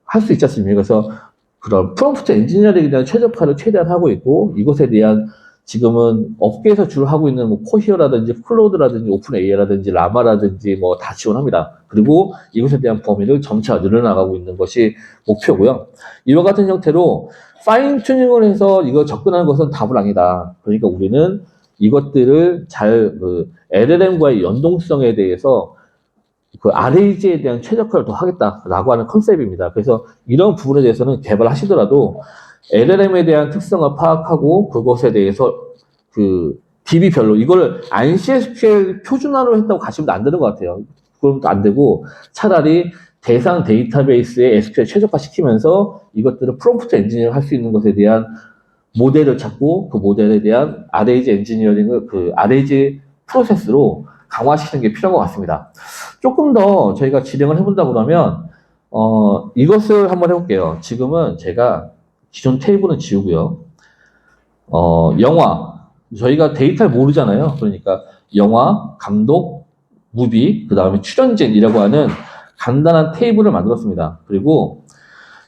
할 수 있지 않습니까? 그래서 그런 프롬프트 엔지니어링에 대한 최적화를 최대한 하고 있고 이것에 대한 지금은 업계에서 주로 하고 있는 뭐 코히어라든지 클로드라든지 오픈 AI라든지 라마라든지 뭐 다 지원합니다. 그리고 이것에 대한 범위를 점차 늘어나가고 있는 것이 목표고요. 이와 같은 형태로 파인 튜닝을 해서 이거 접근하는 것은 답은 아니다. 그러니까 우리는 이것들을 잘 LLM과의 연동성에 대해서 그 RAG에 대한 최적화를 더 하겠다라고 하는 컨셉입니다. 그래서 이런 부분에 대해서는 개발하시더라도 LLM에 대한 특성을 파악하고 그것에 대해서 그 DB별로 이걸 ANSI SQL 표준화로 했다고 가시면 안 되는 것 같아요. 그럼 안 되고 차라리 대상 데이터베이스에 SQL 최적화 시키면서 이것들을 프롬프트 엔지니어링 할 수 있는 것에 대한 모델을 찾고 그 모델에 대한 RAG 엔지니어링을 그 RAG 프로세스로 강화시키는 게 필요한 것 같습니다. 조금 더 저희가 진행을 해본다 그러면 이것을 한번 해볼게요. 지금은 제가 기존 테이블은 지우고요. 영화 저희가 데이터를 모르잖아요. 그러니까 영화, 감독, 무비, 그 다음에 출연진이라고 하는 간단한 테이블을 만들었습니다. 그리고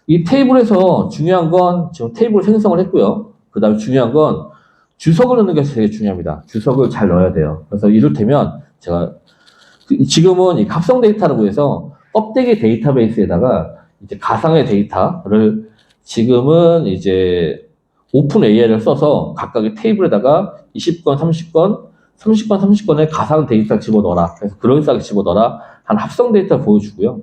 이 테이블에서 중요한 건 지금 테이블 생성을 했고요. 그 다음에 중요한 건 주석을 넣는 게 되게 중요합니다. 주석을 잘 넣어야 돼요. 그래서 이를테면 제가 지금은 이 합성 데이터라고 해서 껍데기 데이터베이스에다가 이제 가상의 데이터를 지금은 이제 오픈 AI를 써서 각각의 테이블에다가 20건, 30건, 30건, 30건의 가상 데이터 집어넣어라. 그래서 그럴싸하게 집어넣어라. 한 합성 데이터 보여주고요.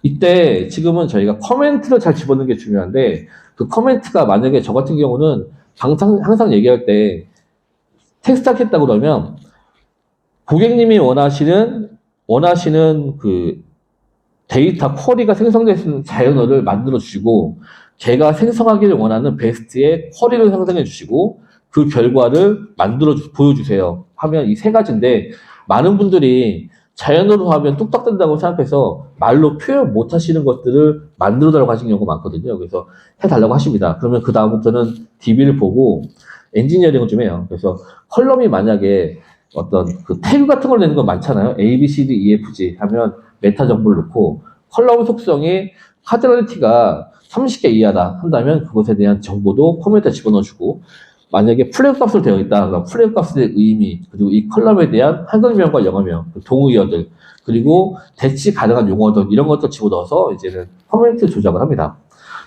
이때 지금은 저희가 커멘트를 잘 집어넣는 게 중요한데 그 커멘트가 만약에 저 같은 경우는 항상 얘기할 때 텍스트 하겠다 그러면 고객님이 원하시는 그 데이터 쿼리가 생성될 수 있는 자연어를 만들어 주시고 제가 생성하기를 원하는 베스트의 쿼리를 생성해 주시고 그 결과를 보여주세요 하면 이 세 가지인데 많은 분들이 자연어로 하면 뚝딱 된다고 생각해서 말로 표현 못 하시는 것들을 만들어 달라고 하시는 경우가 많거든요. 그래서 해달라고 하십니다. 그러면 그 다음부터는 DB를 보고 엔지니어링을 좀 해요. 그래서 컬럼이 만약에 어떤 그 태그 같은 걸 내는 거 많잖아요. A, B, C, D, E, F, G 하면 메타 정보를 넣고 컬럼 속성이 카디널리티가 30개 이하다 한다면 그것에 대한 정보도 코멘트에 집어넣어주고 만약에 플래그 값으로 되어 있다. 그럼 플래그 값의 의미 그리고 이 컬럼에 대한 한글명과 영어명, 동의어들 그리고 대치 가능한 용어들 이런 것들 집어넣어서 이제는 코멘트 조작을 합니다.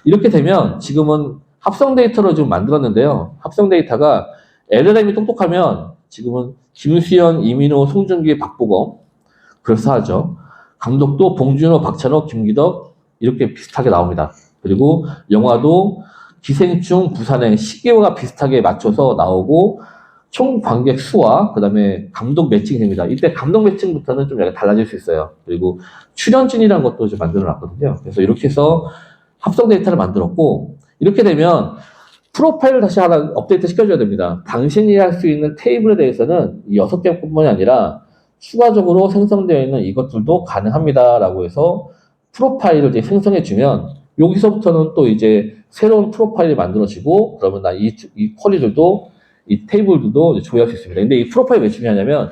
이렇게 되면 지금은 합성 데이터로 좀 만들었는데요. 합성 데이터가 LLM이 똑똑하면 지금은 김수현, 이민호, 송중기, 박보검 그래서 하죠. 감독도 봉준호, 박찬호, 김기덕 이렇게 비슷하게 나옵니다. 그리고 영화도 기생충, 부산행, 시기와 비슷하게 맞춰서 나오고 총 관객 수와 그 다음에 감독 매칭이 됩니다. 이때 감독 매칭부터는 좀 약간 달라질 수 있어요. 그리고 출연진이라는 것도 좀 만들어 놨거든요. 그래서 이렇게 해서 합성 데이터를 만들었고 이렇게 되면 프로파일을 다시 하나 업데이트 시켜줘야 됩니다. 당신이 할 수 있는 테이블에 대해서는 이 6개뿐만이 아니라 추가적으로 생성되어 있는 이것들도 가능합니다라고 해서 프로파일을 이제 생성해주면 여기서부터는 또 이제 새로운 프로파일이 만들어지고 그러면 이 쿼리들도 이 테이블들도 조회할 수 있습니다. 근데 이 프로파일이 왜 중요하냐면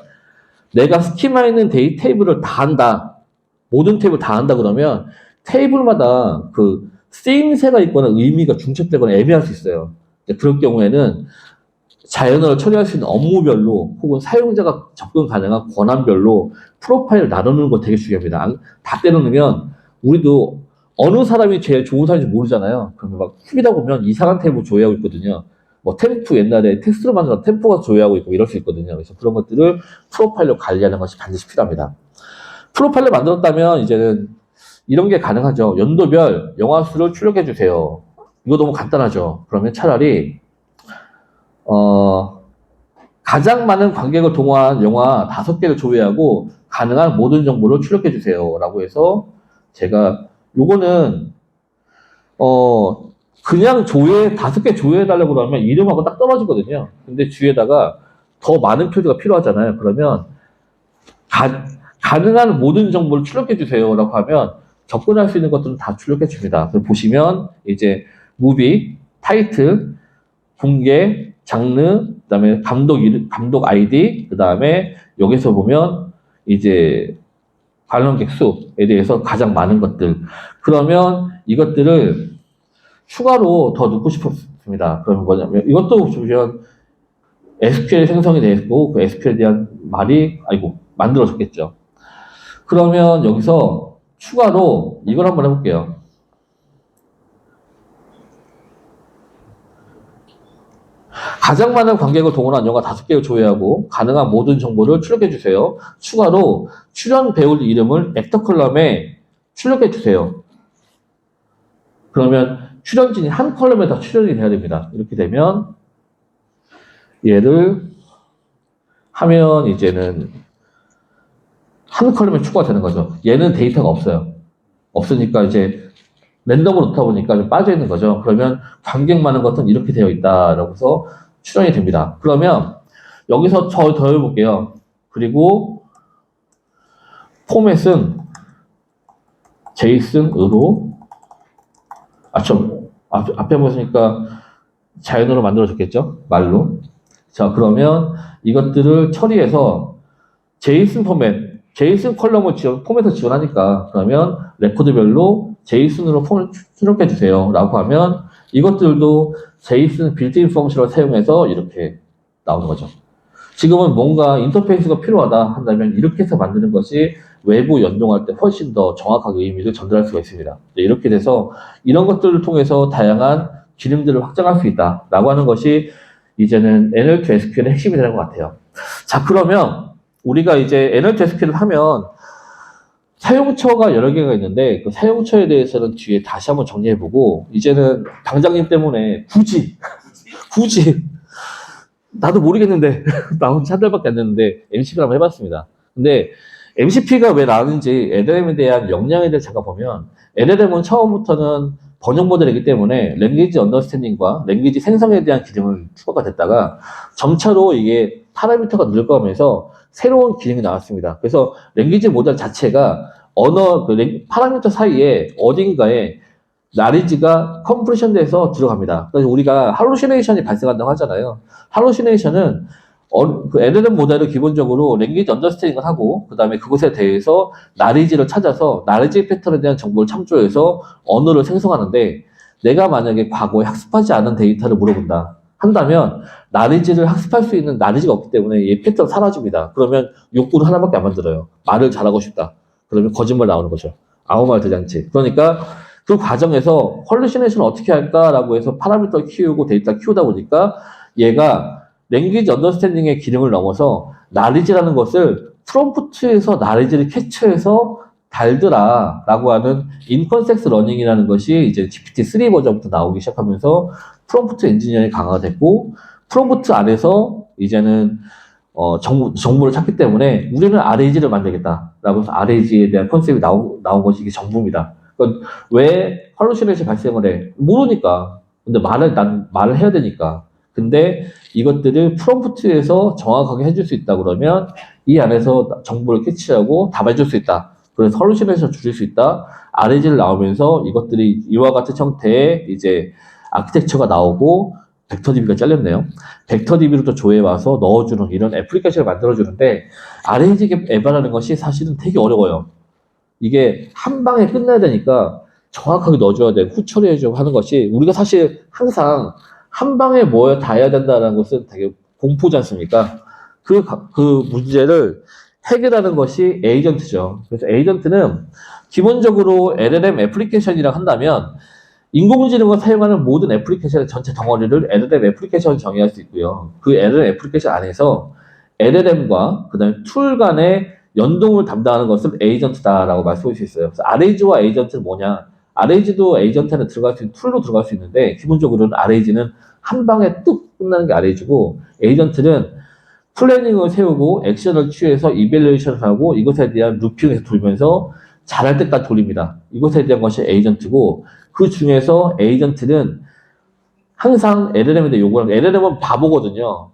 내가 스키마 있는 테이블을 다 한다. 모든 테이블 다 한다 그러면 테이블마다 그 쓰임새가 있거나 의미가 중첩되거나 애매할 수 있어요. 그럴 경우에는 자연어를 처리할 수 있는 업무별로 혹은 사용자가 접근 가능한 권한별로 프로파일을 나누는 거 되게 중요합니다. 다 때려넣으면 우리도 어느 사람이 제일 좋은 사람인지 모르잖아요. 그러면 막 큐비다 보면 이상한 템포 조회하고 있거든요. 뭐 템프 옛날에 텍스트로 만들어 템포가 조회하고 있고 이럴 수 있거든요. 그래서 그런 것들을 프로파일로 관리하는 것이 반드시 필요합니다. 프로파일을 만들었다면 이제는 이런 게 가능하죠. 연도별 영화 수를 출력해 주세요. 이거 너무 간단하죠. 그러면 차라리 가장 많은 관객을 동원한 영화 5개를 조회하고 가능한 모든 정보를 출력해 주세요. 라고 해서 제가 요거는 그냥 5개 조회해 달라고 그러면 이름하고 딱 떨어지거든요. 근데 뒤에다가 더 많은 표지가 필요하잖아요. 그러면 가능한 모든 정보를 출력해 주세요. 라고 하면 접근할 수 있는 것들은 다 출력해 줍니다. 보시면 이제 무비, 타이틀, 공개, 장르, 그다음에 감독 아이디, 그다음에 여기서 보면 이제 관람객 수에 대해서 가장 많은 것들. 그러면 이것들을 추가로 더 넣고 싶었습니다. 그러면 뭐냐면 이것도 보시면 SQL 생성이 되고 그 SQL에 대한 말이 만들어졌겠죠. 그러면 여기서 추가로 이걸 한번 해볼게요. 가장 많은 관객을 동원한 영화 5개를 조회하고 가능한 모든 정보를 출력해주세요. 추가로 출연 배우 이름을 액터 컬럼에 출력해주세요. 그러면 출연진이 한 컬럼에 다 출연이 돼야 됩니다. 이렇게 되면 얘를 하면 이제는 한 컬럼에 추가가 되는 거죠. 얘는 데이터가 없어요. 없으니까 이제 랜덤으로 넣다 보니까 좀 빠져 있는 거죠. 그러면 관객 많은 것은 이렇게 되어 있다라고 해서 출연이 됩니다. 그러면 여기서 더 해볼게요. 그리고 포맷은 제이슨으로 앞에 보시니까 자연어로 만들어줬겠죠? 말로. 자, 그러면 이것들을 처리해서 제이슨 포맷, 제이슨 컬럼을 포맷을 지원하니까 그러면 레코드별로 제이슨으로 폼을 출력해 주세요 라고 하면 이것들도 제이슨 빌트인 펑션을 사용해서 이렇게 나오는 거죠. 지금은 뭔가 인터페이스가 필요하다 한다면 이렇게 해서 만드는 것이 외부 연동할 때 훨씬 더 정확하게 의미를 전달할 수가 있습니다. 이렇게 돼서 이런 것들을 통해서 다양한 기능들을 확장할 수 있다라고 하는 것이 이제는 NL2 SQL의 핵심이 되는 것 같아요. 자, 그러면 우리가 이제 NL2 SQL을 하면 사용처가 여러 개가 있는데 그 사용처에 대해서는 뒤에 다시 한번 정리해보고 이제는 당장님 때문에 굳이 나도 모르겠는데 나 혼자 한 달밖에 안 됐는데 MCP를 한번 해봤습니다. 근데 MCP가 왜 나왔는지 LLM에 대한 역량에 대해 잠깐 보면 LLM은 처음부터는 번역 모델이기 때문에 랭귀지 언더스탠딩과 랭귀지 생성에 대한 기능을 추가가 됐다가 점차로 이게 파라미터가 늙어가면서 새로운 기능이 나왔습니다. 그래서 랭귀지 모델 자체가 파라미터 사이에 어딘가에 나리지가 컴프레션 돼서 들어갑니다. 그래서 우리가 할루시네이션이 발생한다고 하잖아요. 할루시네이션은 그 LLM 모델을 기본적으로 랭귀지 언더스탠딩을 하고 그 다음에 그것에 대해서 나리지를 찾아서 나리지 패턴에 대한 정보를 참조해서 언어를 생성하는데 내가 만약에 과거에 학습하지 않은 데이터를 물어본다 한다면 나리지를 학습할 수 있는 나리지가 없기 때문에 이 패턴 사라집니다. 그러면 욕구는 하나밖에 안 만들어요. 말을 잘하고 싶다. 그러면 거짓말 나오는 거죠. 아무 말 대잔치. 그러니까 그 과정에서 헐루시네이션을 어떻게 할까라고 해서 파라미터를 키우고 데이터 키우다 보니까 얘가 랭귀지 언더스탠딩의 기능을 넘어서 나리지라는 것을 프롬프트에서 나리지를 캡처해서 달더라라고 하는 인컨텍스 러닝이라는 것이 이제 GPT-3 버전부터 나오기 시작하면서 프롬프트 엔지니어링이 강화가 됐고 프롬프트 안에서 이제는 정보를 찾기 때문에 우리는 RAG를 만들겠다라고 해서 RAG에 대한 컨셉이 나온 것이 이게 전부입니다. 그러니까 왜 할루시네이션이 발생을 해? 모르니까. 근데 말을 해야 되니까. 근데 이것들을 프롬프트에서 정확하게 해줄 수 있다 그러면 이 안에서 정보를 캐치하고 답해줄 수 있다. 그래서 할루시네이션을 줄일 수 있다. RAG를 나오면서 이것들이 이와 같은 형태의 이제 아키텍처가 나오고 벡터DB가 잘렸네요. 벡터DB로 또 조회와서 넣어주는 이런 애플리케이션을 만들어주는데 RAG 앱이라는 것이 사실은 되게 어려워요. 이게 한 방에 끝나야 되니까 정확하게 넣어줘야 되고 후처리해주고 하는 것이 우리가 사실 항상 한 방에 뭐 다 해야 된다는 것은 되게 공포지 않습니까? 그 문제를 해결하는 것이 에이전트죠. 그래서 에이전트는 기본적으로 LLM 애플리케이션이라 한다면 인공지능을 사용하는 모든 애플리케이션의 전체 덩어리를 LLM 애플리케이션을 정의할 수 있고요. 그 LLM 애플리케이션 안에서 LLM과 그다음에 툴 간의 연동을 담당하는 것을 에이전트다라고 말씀할 수 있어요. 그래서 RAG와 에이전트는 뭐냐? RAG도 에이전트 안에 들어갈 수 있는 툴로 들어갈 수 있는데 기본적으로는 RAG는 한 방에 뚝 끝나는 게 RAG고 에이전트는 플래닝을 세우고 액션을 취해서 이밸류에이션을 하고 이것에 대한 루핑에서 돌면서 잘할 때까지 돌립니다. 이것에 대한 것이 에이전트고 그 중에서 에이전트는 항상 LLM에 대해 요구하는 LLM은 바보거든요.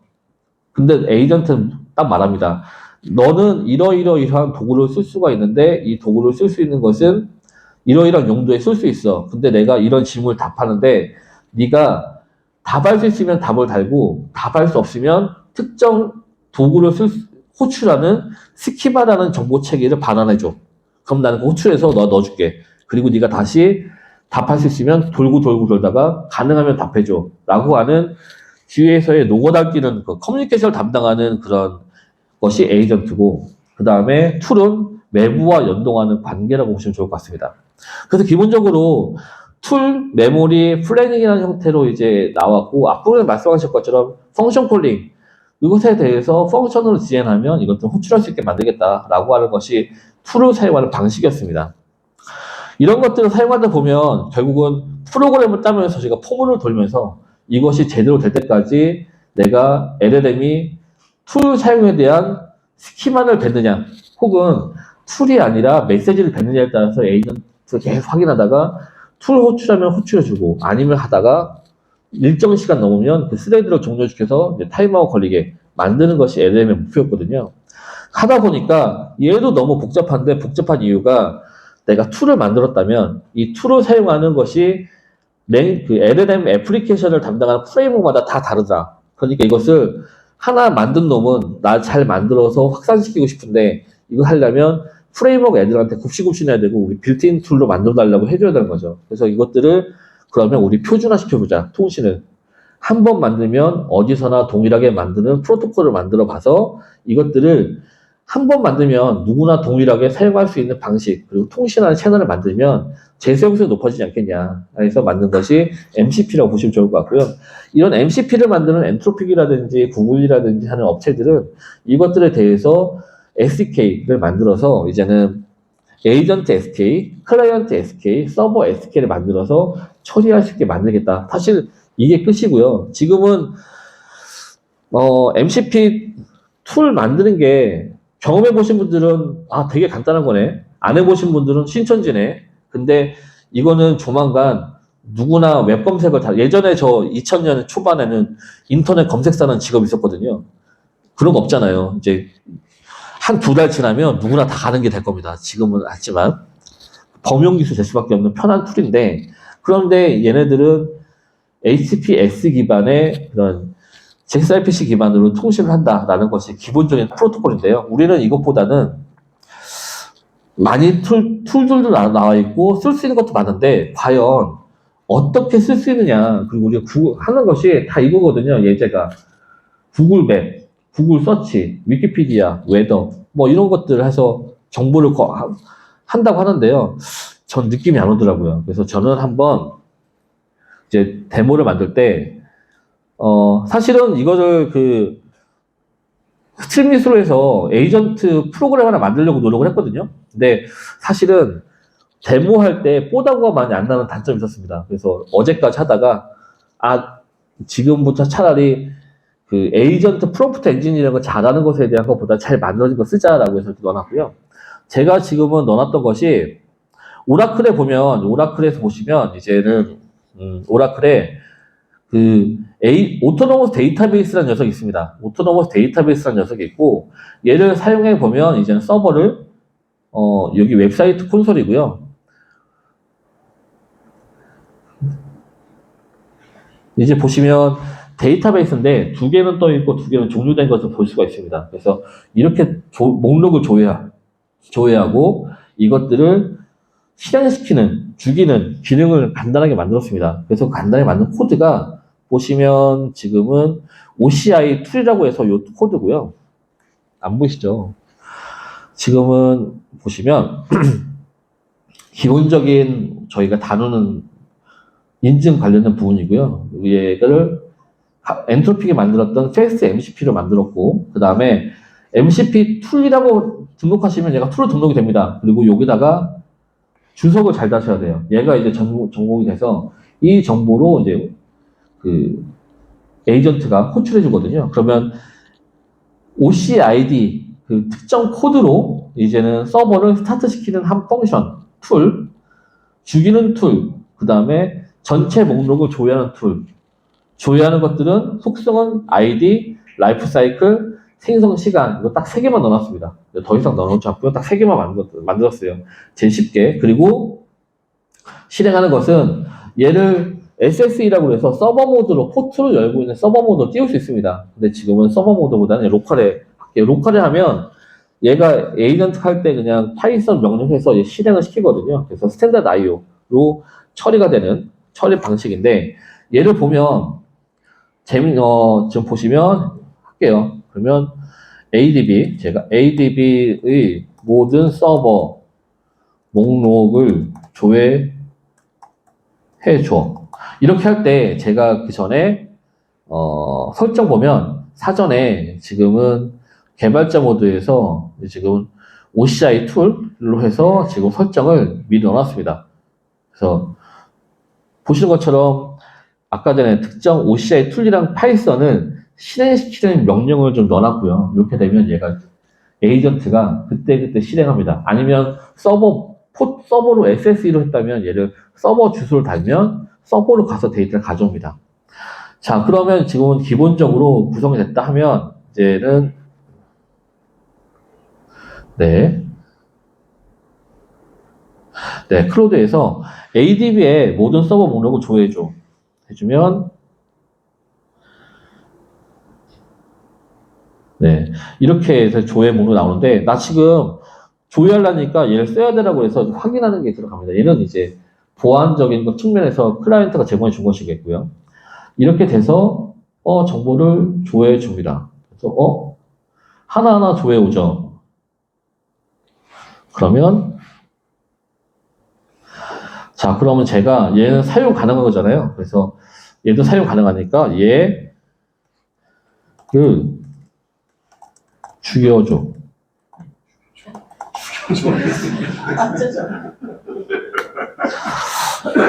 근데 에이전트는 딱 말합니다. 너는 이러이러이러한 도구를 쓸 수가 있는데 이 도구를 쓸 수 있는 것은 이러이러한 용도에 쓸 수 있어. 근데 내가 이런 질문을 답하는데 네가 답할 수 있으면 답을 달고 답할 수 없으면 특정 도구를 호출하는 스키마라는 정보 체계를 반환해줘. 그럼 나는 그 호출해서 넣어줄게. 그리고 네가 다시 답할 수 있으면 돌고 돌다가 가능하면 답해줘. 라고 하는 뒤에서의 노고달기는 그 커뮤니케이션을 담당하는 그런 것이 에이전트고 그 다음에 툴은 외부와 연동하는 관계라고 보시면 좋을 것 같습니다. 그래서 기본적으로 툴, 메모리, 플래닝이라는 형태로 이제 나왔고, 앞부분에 말씀하신 것처럼 펑션 콜링, 이것에 대해서 펑션으로 디자인하면 이것도 호출할 수 있게 만들겠다라고 하는 것이 툴을 사용하는 방식이었습니다. 이런 것들을 사용하다 보면 결국은 프로그램을 따면서 제가 포문을 돌면서 이것이 제대로 될 때까지 내가 LLM이 툴 사용에 대한 스키마를 뱉느냐, 혹은 툴이 아니라 메시지를 뱉느냐에 따라서 에이전트 계속 확인하다가 툴 호출하면 호출해주고, 아니면 하다가 일정 시간 넘으면 그 스레드를 종료시켜서 타임아웃 걸리게 만드는 것이 LLM의 목표였거든요. 하다 보니까 얘도 너무 복잡한데, 복잡한 이유가 내가 툴을 만들었다면 이 툴을 사용하는 것이 그 LLM 애플리케이션을 담당하는 프레임워크마다 다 다르다. 그러니까 이것을 하나 만든 놈은 나 잘 만들어서 확산시키고 싶은데, 이거 하려면 프레임워크 애들한테 굽신굽신해야 되고 우리 빌트인 툴로 만들어 달라고 해줘야 되는 거죠. 그래서 이것들을 그러면 우리 표준화 시켜보자. 통신을 한 번 만들면 어디서나 동일하게 만드는 프로토콜을 만들어 봐서 이것들을 한 번 만들면 누구나 동일하게 사용할 수 있는 방식, 그리고 통신하는 채널을 만들면 재사용성이 높아지지 않겠냐 해서 만든 것이 MCP라고 보시면 좋을 것 같고요. 이런 MCP를 만드는 엔트로픽이라든지 구글이라든지 하는 업체들은 이것들에 대해서 SDK를 만들어서 이제는 에이전트 SK, 클라이언트 SK, 서버 SK를 만들어서 처리할 수 있게 만들겠다. 사실 이게 끝이고요. 지금은 MCP 툴 만드는 게 경험해 보신 분들은 되게 간단한 거네. 안 해보신 분들은 신천지네. 근데 이거는 조만간 누구나 웹 검색을 다, 예전에 저 2000년 초반에는 인터넷 검색사는 직업이 있었거든요. 그런 거 없잖아요. 이제 한 두 달 지나면 누구나 다 가는 게 될 겁니다. 지금은 아니지만 범용기술 될 수밖에 없는 편한 툴인데, 그런데 얘네들은 HTTPS 기반의 그런 XRPC 기반으로 통신을 한다라는 것이 기본적인 프로토콜인데요. 우리는 이것보다는 많이 툴들도 나와 있고 쓸 수 있는 것도 많은데 과연 어떻게 쓸 수 있느냐, 그리고 우리가 하는 것이 다 이거거든요. 예제가 구글 맵, 구글 서치, 위키피디아, 웨더 뭐 이런 것들을 해서 정보를 한다고 하는데요. 전 느낌이 안 오더라고요. 그래서 저는 한번 이제 데모를 만들 때 사실은 이거를 스트림릿으로 해서 에이전트 프로그램 하나 만들려고 노력을 했거든요. 근데 사실은 데모할 때 뽀다구가 많이 안 나는 단점이 있었습니다. 그래서 어제까지 하다가 지금부터 차라리 그 에이전트 프롬프트 엔진이라는 거 잘하는 것에 대한 것보다 잘 만들어진 거 쓰자라고 해서 넣어놨고요. 제가 지금은 넣어놨던 것이 오라클에서 보시면 이제는 오라클에 오토노머스 데이터베이스라는 녀석이 있습니다. 오토노머스 데이터베이스라는 녀석이 있고, 얘를 사용해 보면 이제는 서버를 여기 웹사이트 콘솔이고요. 이제 보시면 데이터베이스인데 두 개는 떠 있고 두 개는 종료된 것을 볼 수가 있습니다. 그래서 이렇게 목록을 조회하고 이것들을 실행시키는, 죽이는 기능을 간단하게 만들었습니다. 그래서 간단히 만든 코드가 보시면 지금은 OCI 툴이라고 해서 이 코드고요. 안 보이시죠? 지금은 보시면 기본적인 저희가 다루는 인증 관련된 부분이고요. 얘를 엔트로픽이 만들었던 패스트 MCP를 만들었고, 그 다음에 MCP 툴이라고 등록하시면 얘가 툴로 등록이 됩니다. 그리고 여기다가 주석을 잘 다셔야 돼요. 얘가 이제 전공이 돼서 이 정보로 이제 그 에이전트가 호출해 주거든요. 그러면 OCID 그 특정 코드로 이제는 서버를 스타트 시키는 한 펑션, 툴, 죽이는 툴, 그 다음에 전체 목록을 조회하는 툴. 조회하는 것들은 속성은 ID, 라이프 사이클, 생성 시간, 이거 딱 3개만 넣어놨습니다. 더 이상 넣어놓지 않고요. 딱 3개만 만들었어요. 제일 쉽게. 그리고 실행하는 것은 얘를 SSE라고 해서 서버 모드로, 포트를 열고 있는 서버 모드로 띄울 수 있습니다. 근데 지금은 서버 모드보다는 로컬에 할게요. 로컬에 하면 얘가 에이전트 할 때 그냥 파이썬 명령해서 실행을 시키거든요. 그래서 스탠다드 IO로 처리가 되는 처리 방식인데, 얘를 보면 지금 보시면 할게요. 그러면 제가 ADB의 모든 서버 목록을 조회해 해줘. 이렇게 할 때 제가 그 전에 설정 보면 사전에 지금은 개발자 모드에서 지금 OCI 툴로 해서 지금 설정을 미리 넣어놨습니다. 그래서 보시는 것처럼 아까 전에 특정 OCI 툴이랑 파이썬은 실행시키는 명령을 좀 넣어놨고요. 이렇게 되면 얘가 에이전트가 그때그때 실행합니다. 아니면 서버로 SSE로 했다면 얘를 서버 주소를 달면 서버로 가서 데이터를 가져옵니다. 자, 그러면 지금은 기본적으로 구성이 됐다 하면 이제는 네, 클로드에서 ADB에 모든 서버 목록을 조회해줘. 해주면 네, 이렇게 해서 조회 목록 나오는데 나 지금 조회하려니까 얘를 써야 되라고 해서 확인하는 게 들어갑니다. 얘는 이제 보안적인 측면에서 클라이언트가 제공해 준 것이겠고요. 이렇게 돼서 정보를 조회해 줍니다. 그래서 하나하나 조회해 오죠. 그러면 자, 그러면 제가 얘는 사용 가능한 거잖아요. 그래서 얘도 사용 가능하니까 얘를 죽여줘.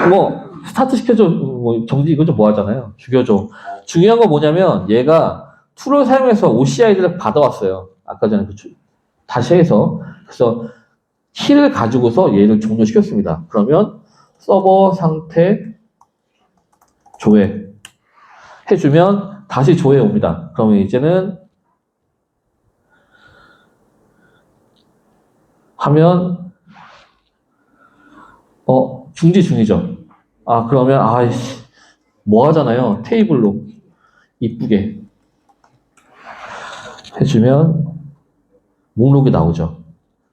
뭐 스타트 시켜줘, 뭐 정지 이거 좀 뭐 하잖아요. 죽여줘. 중요한 건 뭐냐면 얘가 툴을 사용해서 OCI들을 받아왔어요. 아까 전에 다시 해서 그래서 키를 가지고서 얘를 종료시켰습니다. 그러면 서버 상태 조회 해주면 다시 조회 옵니다. 그러면 이제는 하면 중지 중이죠. 아, 그러면 아이씨 뭐 하잖아요. 테이블로 이쁘게 해주면 목록이 나오죠.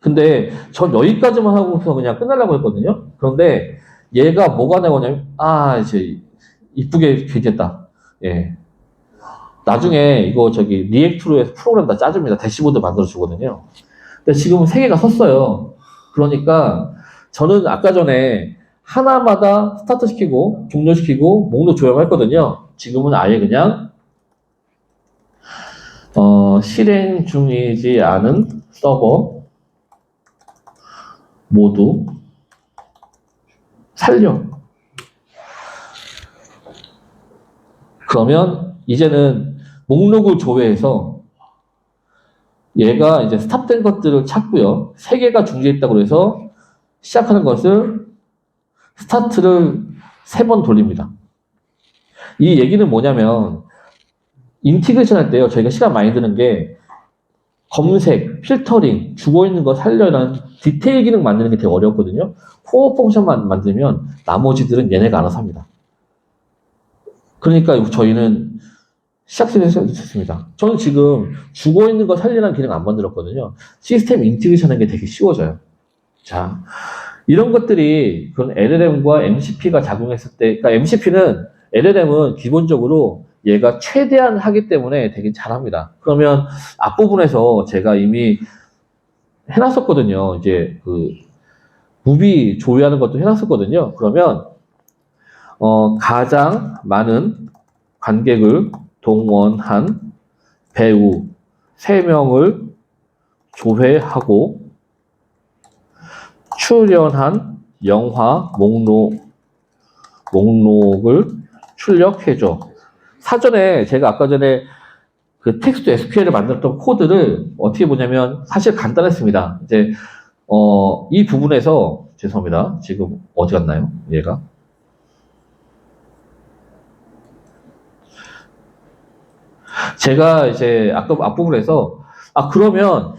근데 전 여기까지만 하고서 그냥 끝내려고 했거든요. 그런데 얘가 뭐가 나오냐면 이제 이쁘게 되겠다. 예. 나중에 이거 리액트로 해서 프로그램 다 짜줍니다. 대시보드 만들어 주거든요. 근데 지금은 세 개가 섰어요. 그러니까 저는 아까 전에 하나마다 스타트 시키고 종료시키고 목록 조회했거든요. 지금은 아예 그냥 실행 중이지 않은 서버 모두 살려. 그러면 이제는 목록을 조회해서 얘가 이제 스탑된 것들을 찾고요. 세 개가 중지했다고 해서 시작하는 것을 스타트를 3번 돌립니다. 이 얘기는 뭐냐면 인티그레이션 할 때요. 저희가 시간 많이 드는 게 검색, 필터링, 죽어있는 거 살려라는 디테일 기능 만드는 게 되게 어렵거든요. 코어 펑션만 만들면 나머지들은 얘네가 알아서 합니다. 그러니까 저희는 시작시를 했습니다. 저는 지금 죽어있는 거 살리라는 기능 안 만들었거든요. 시스템 인티그레이션 하는 게 되게 쉬워져요. 자, 이런 것들이 그런 LLM과 MCP가 작용했을 때, 그러니까 MCP는 LLM은 기본적으로 얘가 최대한 하기 때문에 되게 잘합니다. 그러면 앞부분에서 제가 이미 해놨었거든요. 이제 무비 조회하는 것도 해놨었거든요. 그러면 가장 많은 관객을 동원한 배우 3명을 조회하고 출연한 영화 목록을 출력해줘. 사전에 제가 아까 전에 그 텍스트 SQL을 만들었던 코드를 어떻게 보냐면 사실 간단했습니다. 이제 이 부분에서 죄송합니다. 지금 어디 갔나요? 얘가 제가 이제 아까 앞부분에서 그러면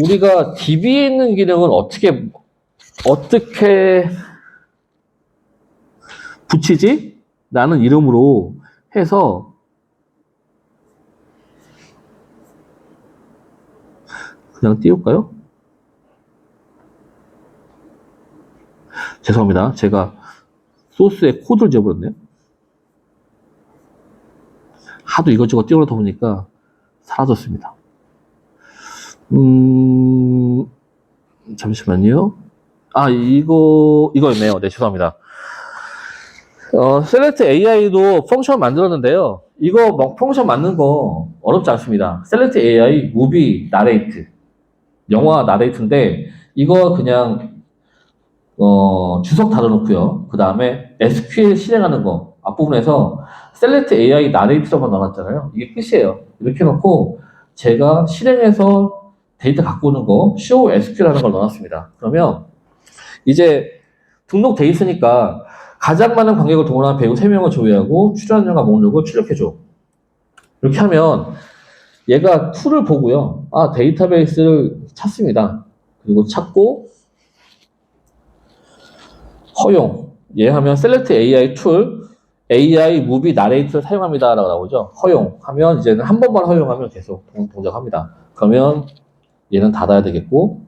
우리가 DB에 있는 기능은 어떻게 붙이지? 라는 이름으로 해서 그냥 띄울까요? 죄송합니다. 제가 소스에 코드를 지어버렸네요. 하도 이것저것 띄워놓다 보니까 사라졌습니다. 잠시만요. 이거였네요. 네, 죄송합니다. select AI도 펑션 만들었는데요. 이거 뭐 펑션 만드는 거 어렵지 않습니다. select AI, movie, narrate. 영화 나레이트인데, 이거 그냥, 주석 달아놓고요. 그 다음에 SQL 실행하는 거, 앞부분에서 select AI 나레이트로만 넣어놨잖아요. 이게 끝이에요. 이렇게 놓고, 제가 실행해서 데이터 갖고 오는 거, show SQL 하는 걸 넣어놨습니다. 그러면, 이제 등록돼 있으니까, 가장 많은 관객을 동원한 배우 3명을 조회하고, 출연료가 목록을 출력해줘. 이렇게 하면, 얘가 툴을 보고요. 아, 데이터베이스를 찾습니다. 그리고 찾고, 허용. 얘 하면 select AI 툴, AI movie narrate를 사용합니다. 라고 나오죠. 허용하면 이제는 한 번만 허용하면 계속 동작합니다. 그러면 얘는 닫아야 되겠고,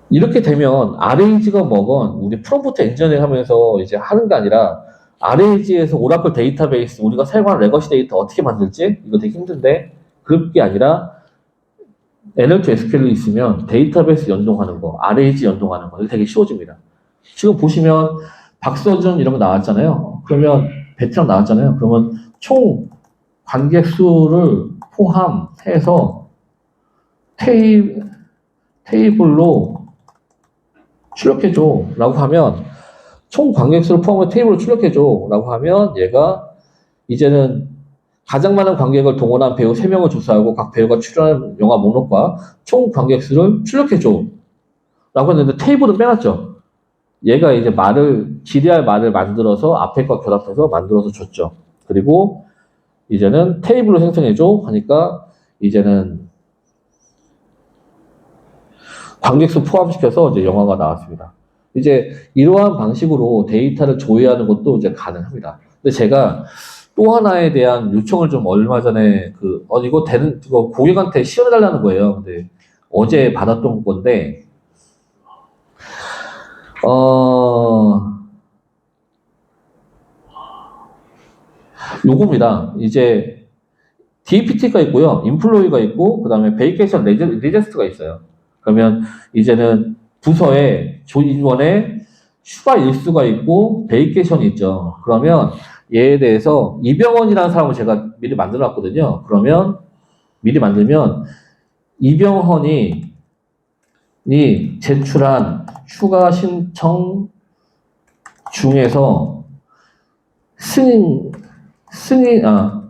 이렇게 되면 RAG가 뭐건 우리 프롬프트 엔지니어링 하면서 이제 하는 게 아니라 RAG에서 오라클 데이터베이스 우리가 사용하는 레거시 데이터 어떻게 만들지? 이거 되게 힘든데 그럴 게 아니라 NL2 SQL이 있으면 데이터베이스 연동하는 거, RAG 연동하는 거 이거 되게 쉬워집니다. 지금 보시면 박서준 이런 거 나왔잖아요. 그러면 베테랑 나왔잖아요. 그러면 총 관객 수를 포함해서 테이블로 출력해줘 라고 하면 총 관객수를 포함해 테이블로 출력해줘 라고 하면 얘가 이제는 가장 많은 관객을 동원한 배우 3명을 조사하고 각 배우가 출연한 영화 목록과 총 관객수를 출력해줘 라고 했는데 테이블은 빼놨죠. 얘가 이제 기대할 말을 만들어서 앞에 거 결합해서 만들어서 줬죠. 그리고 이제는 테이블로 생성해줘 하니까 이제는 관객수 포함시켜서 이제 영화가 나왔습니다. 이제 이러한 방식으로 데이터를 조회하는 것도 이제 가능합니다. 근데 제가 또 하나에 대한 요청을 좀 얼마 전에 이거 고객한테 시연해달라는 거예요. 근데 어제 받았던 건데, 요겁니다. 이제 DPT가 있고요. 인플로이가 있고, 그 다음에 베이케이션 리제스트가 있어요. 그러면 이제는 부서에 조인원에 휴가 일수가 있고 베이케이션이 있죠. 그러면 얘에 대해서 이병헌이라는 사람을 제가 미리 만들어 놨거든요. 그러면 미리 만들면 이병헌이 제출한 휴가 신청 중에서 휴가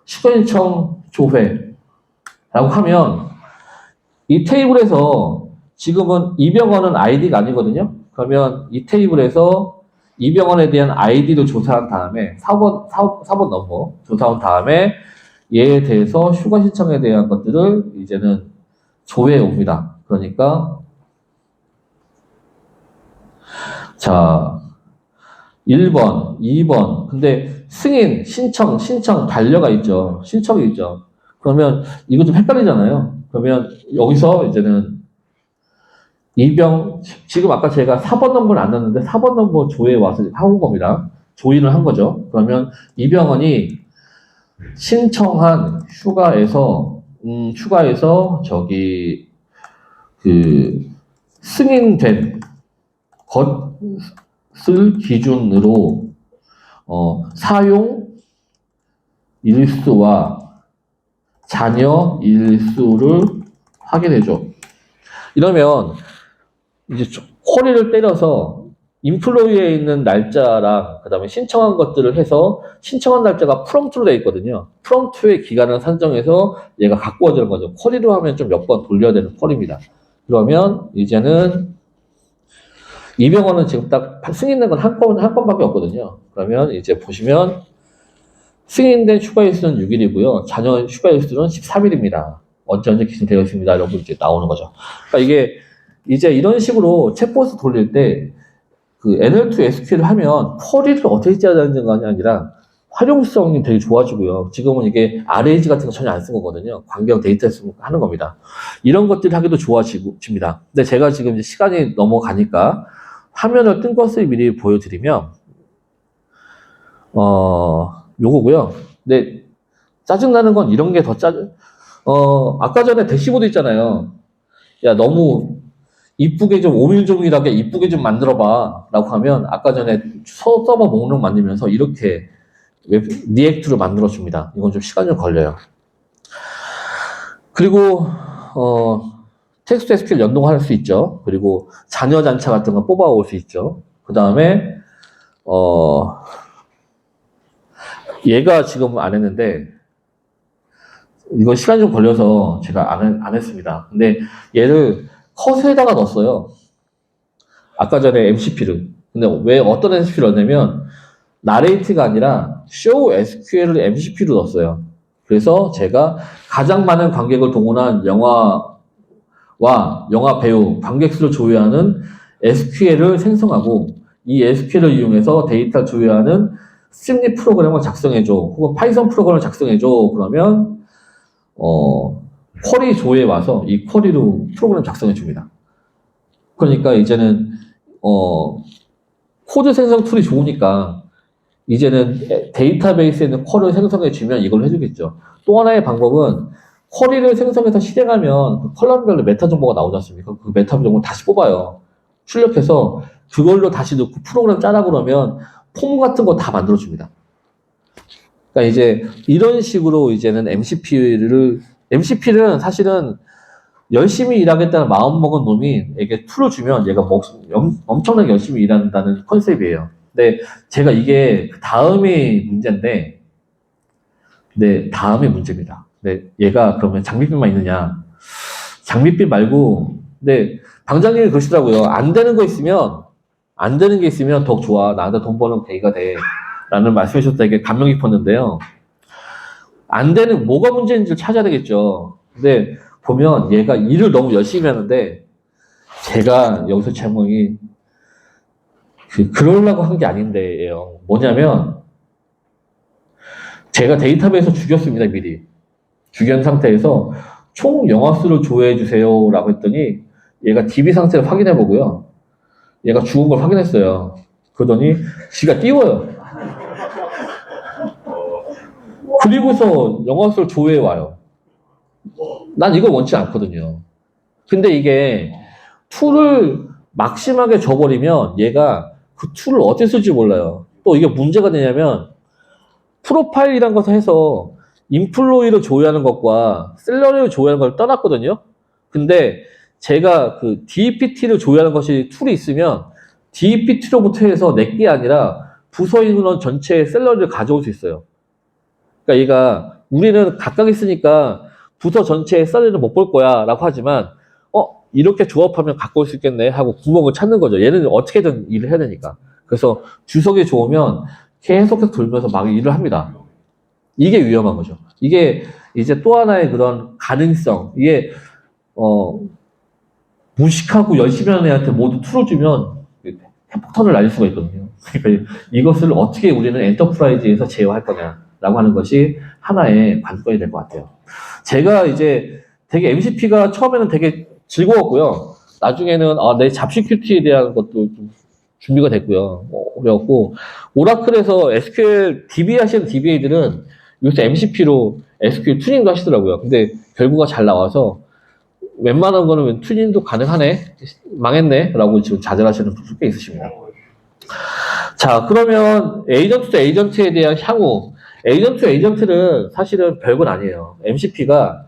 신청 조회라고 하면 이 테이블에서 지금은 이병헌은 아이디가 아니거든요. 그러면 이 테이블에서 이병헌에 대한 아이디를 조사한 다음에 4번 넘버 조사한 다음에 얘에 대해서 휴가 신청에 대한 것들을 이제는 조회해 옵니다. 그러니까 자 1번, 2번 근데 승인, 신청, 반려가 있죠. 신청이 있죠. 그러면 이거 좀 헷갈리잖아요. 그러면 여기서 이제는 지금 아까 제가 4번 넘버를 안 넣었는데 4번 넘버 조회에 와서 하고 겁니다. 조인을 한 거죠. 그러면 이병헌이 신청한 휴가에서 승인된 것을 기준으로, 사용 일수와 자녀 일수를 확인해줘. 이러면 이제 쿼리를 때려서 인플로이에 있는 날짜랑 그 다음에 신청한 것들을 해서 신청한 날짜가 프롬프트로 되어 있거든요. 프롬프트의 기간을 산정해서 얘가 갖고 와주는 거죠. 쿼리로 하면 좀 몇 번 돌려야 되는 쿼리입니다. 그러면 이제는 이병헌은 지금 딱 승인된 건 한 건밖에 없거든요. 그러면 이제 보시면 승인된 휴가일수는 6일이고요. 자녀 휴가일수는 13일입니다. 언제 기준되어 있습니다. 이런 거 이제 나오는 거죠. 그러니까 이게 이제 이런 식으로 챗봇을 돌릴 때 그 NL2 SQL을 하면 쿼리를 어떻게 짜야 되는 게 아니라 활용성이 되게 좋아지고요. 지금은 이게 RAG 같은 거 전혀 안 쓴 거거든요. 광경 데이터에서 하는 겁니다. 이런 것들을 하기도 좋아집니다. 근데 제가 지금 이제 시간이 넘어가니까 화면을 뜬 것을 미리 보여드리면, 요거고요. 근데 짜증나는 건 이런 게 더 아까 전에 대시보드 있잖아요. 야, 너무 이쁘게 좀 오밀조밀하게 이쁘게 좀 만들어봐 라고 하면 아까 전에 서버 목록 만들면서 이렇게 리액트로 만들어 줍니다. 이건 좀 시간이 좀 걸려요. 그리고 텍스트 SQL 연동할 수 있죠. 그리고 잔여 잔차 같은 거 뽑아올 수 있죠. 그 다음에 얘가 지금 안 했는데 이거 시간이 좀 걸려서 제가 안 했습니다. 근데 얘를 컷에다가 넣었어요. 아까 전에 MCP를. 근데 왜 어떤 MCP를 넣었냐면 나레이트가 아니라 show SQL을 MCP로 넣었어요. 그래서 제가 가장 많은 관객을 동원한 영화와 영화 배우, 관객 수를 조회하는 SQL을 생성하고 이 SQL을 이용해서 데이터를 조회하는 스트림립 프로그램을 작성해줘. 혹은 파이썬 프로그램을 작성해줘. 그러면 쿼리 조회에 와서 이 쿼리로 프로그램 작성해 줍니다. 그러니까 이제는 코드 생성 툴이 좋으니까 이제는 데이터베이스에 있는 쿼리를 생성해 주면 이걸 해주겠죠. 또 하나의 방법은 쿼리를 생성해서 실행하면 그 컬럼별로 메타 정보가 나오지 않습니까? 그 메타 정보를 다시 뽑아요. 출력해서 그걸로 다시 넣고 프로그램 짜라 그러면 폼 같은 거 다 만들어 줍니다. 그러니까 이제 이런 식으로 이제는 MCP는 사실은 열심히 일하겠다는 마음 먹은 놈이 에게 툴을 주면 얘가 엄청나게 열심히 일한다는 컨셉이에요. 근데 제가 이게 다음이 문제인데, 네, 다음이 문제입니다. 근데 얘가 그러면 장밋빛만 있느냐? 장밋빛 말고, 근데 방장님이 그러시더라고요. 안 되는 게 있으면 더 좋아. 나한테 돈 버는 계기가 돼. 라는 말씀해 주셨다. 이게 감명 깊었는데요. 안 되는, 뭐가 문제인지를 찾아야 되겠죠. 근데 보면 얘가 일을 너무 열심히 하는데, 제가 여기서 제목이, 그러려고 한 게 아닌데요. 뭐냐면, 제가 데이터베이스 죽였습니다, 미리. 죽인 상태에서 총 영화수를 조회해 주세요. 라고 했더니, 얘가 DB 상태를 확인해 보고요. 얘가 죽은 걸 확인했어요. 그러더니, 지가 띄워요. 그리고서 영화수를 조회해 와요. 난 이걸 원치 않거든요. 근데 이게 툴을 막심하게 줘버리면 얘가 그 툴을 어떻게 쓸지 몰라요. 또 이게 문제가 되냐면 프로파일이란 것을 해서 인플로이를 조회하는 것과 셀러리를 조회하는 걸 떠났거든요. 근데 제가 그 DPT를 조회하는 것이 툴이 있으면 DPT로부터 해서 내게 아니라 부서 인원 전체의 셀러리를 가져올 수 있어요. 그러니까 얘가 우리는 각각 있으니까 부서 전체의 썰리를 못 볼 거야 라고 하지만 이렇게 조합하면 갖고 올 수 있겠네 하고 구멍을 찾는 거죠. 얘는 어떻게든 일을 해야 되니까. 그래서 주석이 좋으면 계속해서 돌면서 막 일을 합니다. 이게 위험한 거죠. 이게 이제 또 하나의 그런 가능성. 이게 무식하고 열심히 하는 애한테 모두 툴을 주면 핵폭탄을 날릴 수가 있거든요. 그러니까 이것을 어떻게 우리는 엔터프라이즈에서 제어할 거냐라고 하는 것이 하나의 관건이 될 것 같아요. 제가 이제 되게 MCP가 처음에는 되게 즐거웠고요. 나중에는 내 잡시큐티에 대한 것도 좀 준비가 됐고요. 그래갖고 오라클에서 SQL DB 하시는 DBA들은 요새 MCP로 SQL 튜닝도 하시더라고요. 근데 결과가 잘 나와서 웬만한 거는 튜닝도 가능하네? 망했네? 라고 지금 좌절하시는 분들 꽤 있으십니다. 자, 그러면 에이전트 또 에이전트에 대한 향후. 에이전트는 사실은 별건 아니에요. MCP가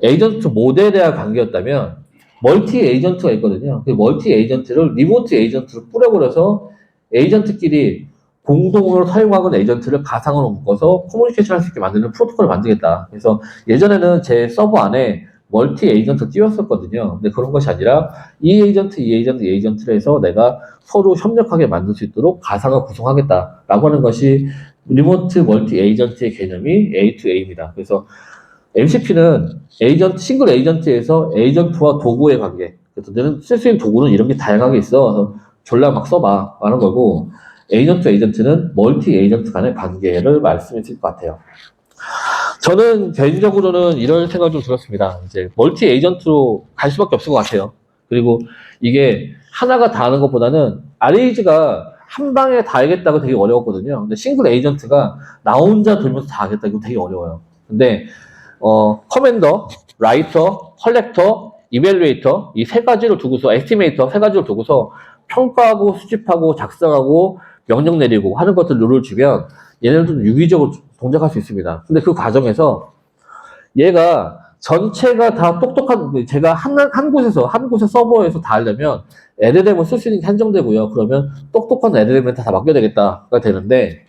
에이전트 모델에 대한 관계였다면 멀티 에이전트가 있거든요. 그 멀티 에이전트를 리모트 에이전트로 뿌려버려서 에이전트끼리 공동으로 사용하는 에이전트를 가상으로 묶어서 커뮤니케이션 할 수 있게 만드는 프로토콜을 만들겠다. 그래서 예전에는 제 서버 안에 멀티 에이전트 띄웠었거든요. 근데 그런 것이 아니라 이 에이전트를 해서 내가 서로 협력하게 만들 수 있도록 가상을 구성하겠다라고 하는 것이 리모트 멀티 에이전트의 개념이 A2A입니다. 그래서 MCP는 싱글 에이전트에서 에이전트와 도구의 관계. 그래서 너는 쓸 수 있는 도구는 이런 게 다양하게 있어. 그래서 졸라 막 써봐. 하는 거고, 에이전트는 멀티 에이전트 간의 관계를 말씀해 드릴 것 같아요. 저는 개인적으로는 이런 생각을 좀 들었습니다. 이제 멀티 에이전트로 갈 수밖에 없을 것 같아요. 그리고 이게 하나가 다 하는 것보다는 RAG가 한 방에 다 하겠다고 되게 어려웠거든요. 근데 싱글 에이전트가 나 혼자 돌면서 다 하겠다. 이거 되게 어려워요. 근데 커맨더, 라이터, 컬렉터 이밸류에이터 이 세 가지를 두고서 에스티메이터 세 가지를 두고서 평가하고 수집하고 작성하고 명령 내리고 하는 것들 룰을 주면 얘네들도 유기적으로 동작할 수 있습니다. 근데 그 과정에서 얘가 전체가 다 똑똑한 제가 한 곳에서 서버에서 다 하려면 LLM을 쓸 수 있는 게 한정되고요. 그러면 똑똑한 LLM한테 다 맡겨야 되겠다가 되는데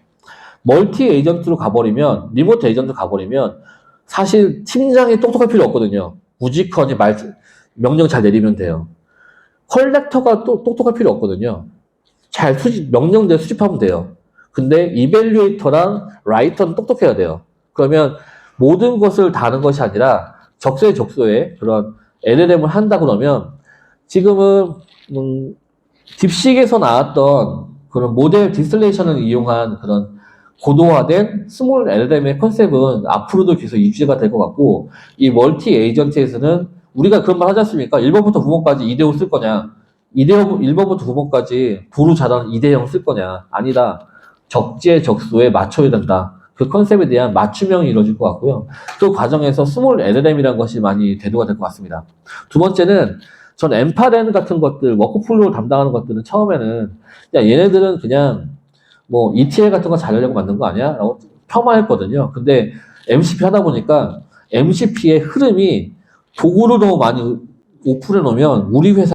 멀티 에이전트로 가버리면 리모트 에이전트 가버리면 사실 팀장이 똑똑할 필요 없거든요. 무지컨이 명령 잘 내리면 돼요. 컬렉터가 또 똑똑할 필요 없거든요. 명령대로 수집하면 돼요. 근데 이밸류에이터랑 라이터는 똑똑해야 돼요. 그러면 모든 것을 다 하는 것이 아니라 적소에 그런 LLM을 한다 그러면 지금은 딥식에서 나왔던 그런 모델 디스틸레이션을 이용한 그런 고도화된 스몰 LLM의 컨셉은 앞으로도 계속 유지가 될 것 같고 이 멀티 에이전트에서는 우리가 그런 말 하지 않습니까? 1번부터 9번까지 2대5 쓸 거냐 1번부터 9번까지 도로 잘하는 2대0 쓸 거냐 아니다. 적재적소에 맞춰야 된다. 그 컨셉에 대한 맞춤형이 이루어질 것 같고요. 그 과정에서 스몰 LLM이라는 것이 많이 대두가 될 것 같습니다. 두 번째는 전 엠파렌 같은 것들, 워크플로우 담당하는 것들은 처음에는 야 얘네들은 그냥 뭐 ETL 같은 거 잘하려고 만든 거 아니야? 라고 폄하했거든요. 근데 MCP 하다 보니까 MCP의 흐름이 도구를 너무 많이 오픈해 놓으면 우리 회사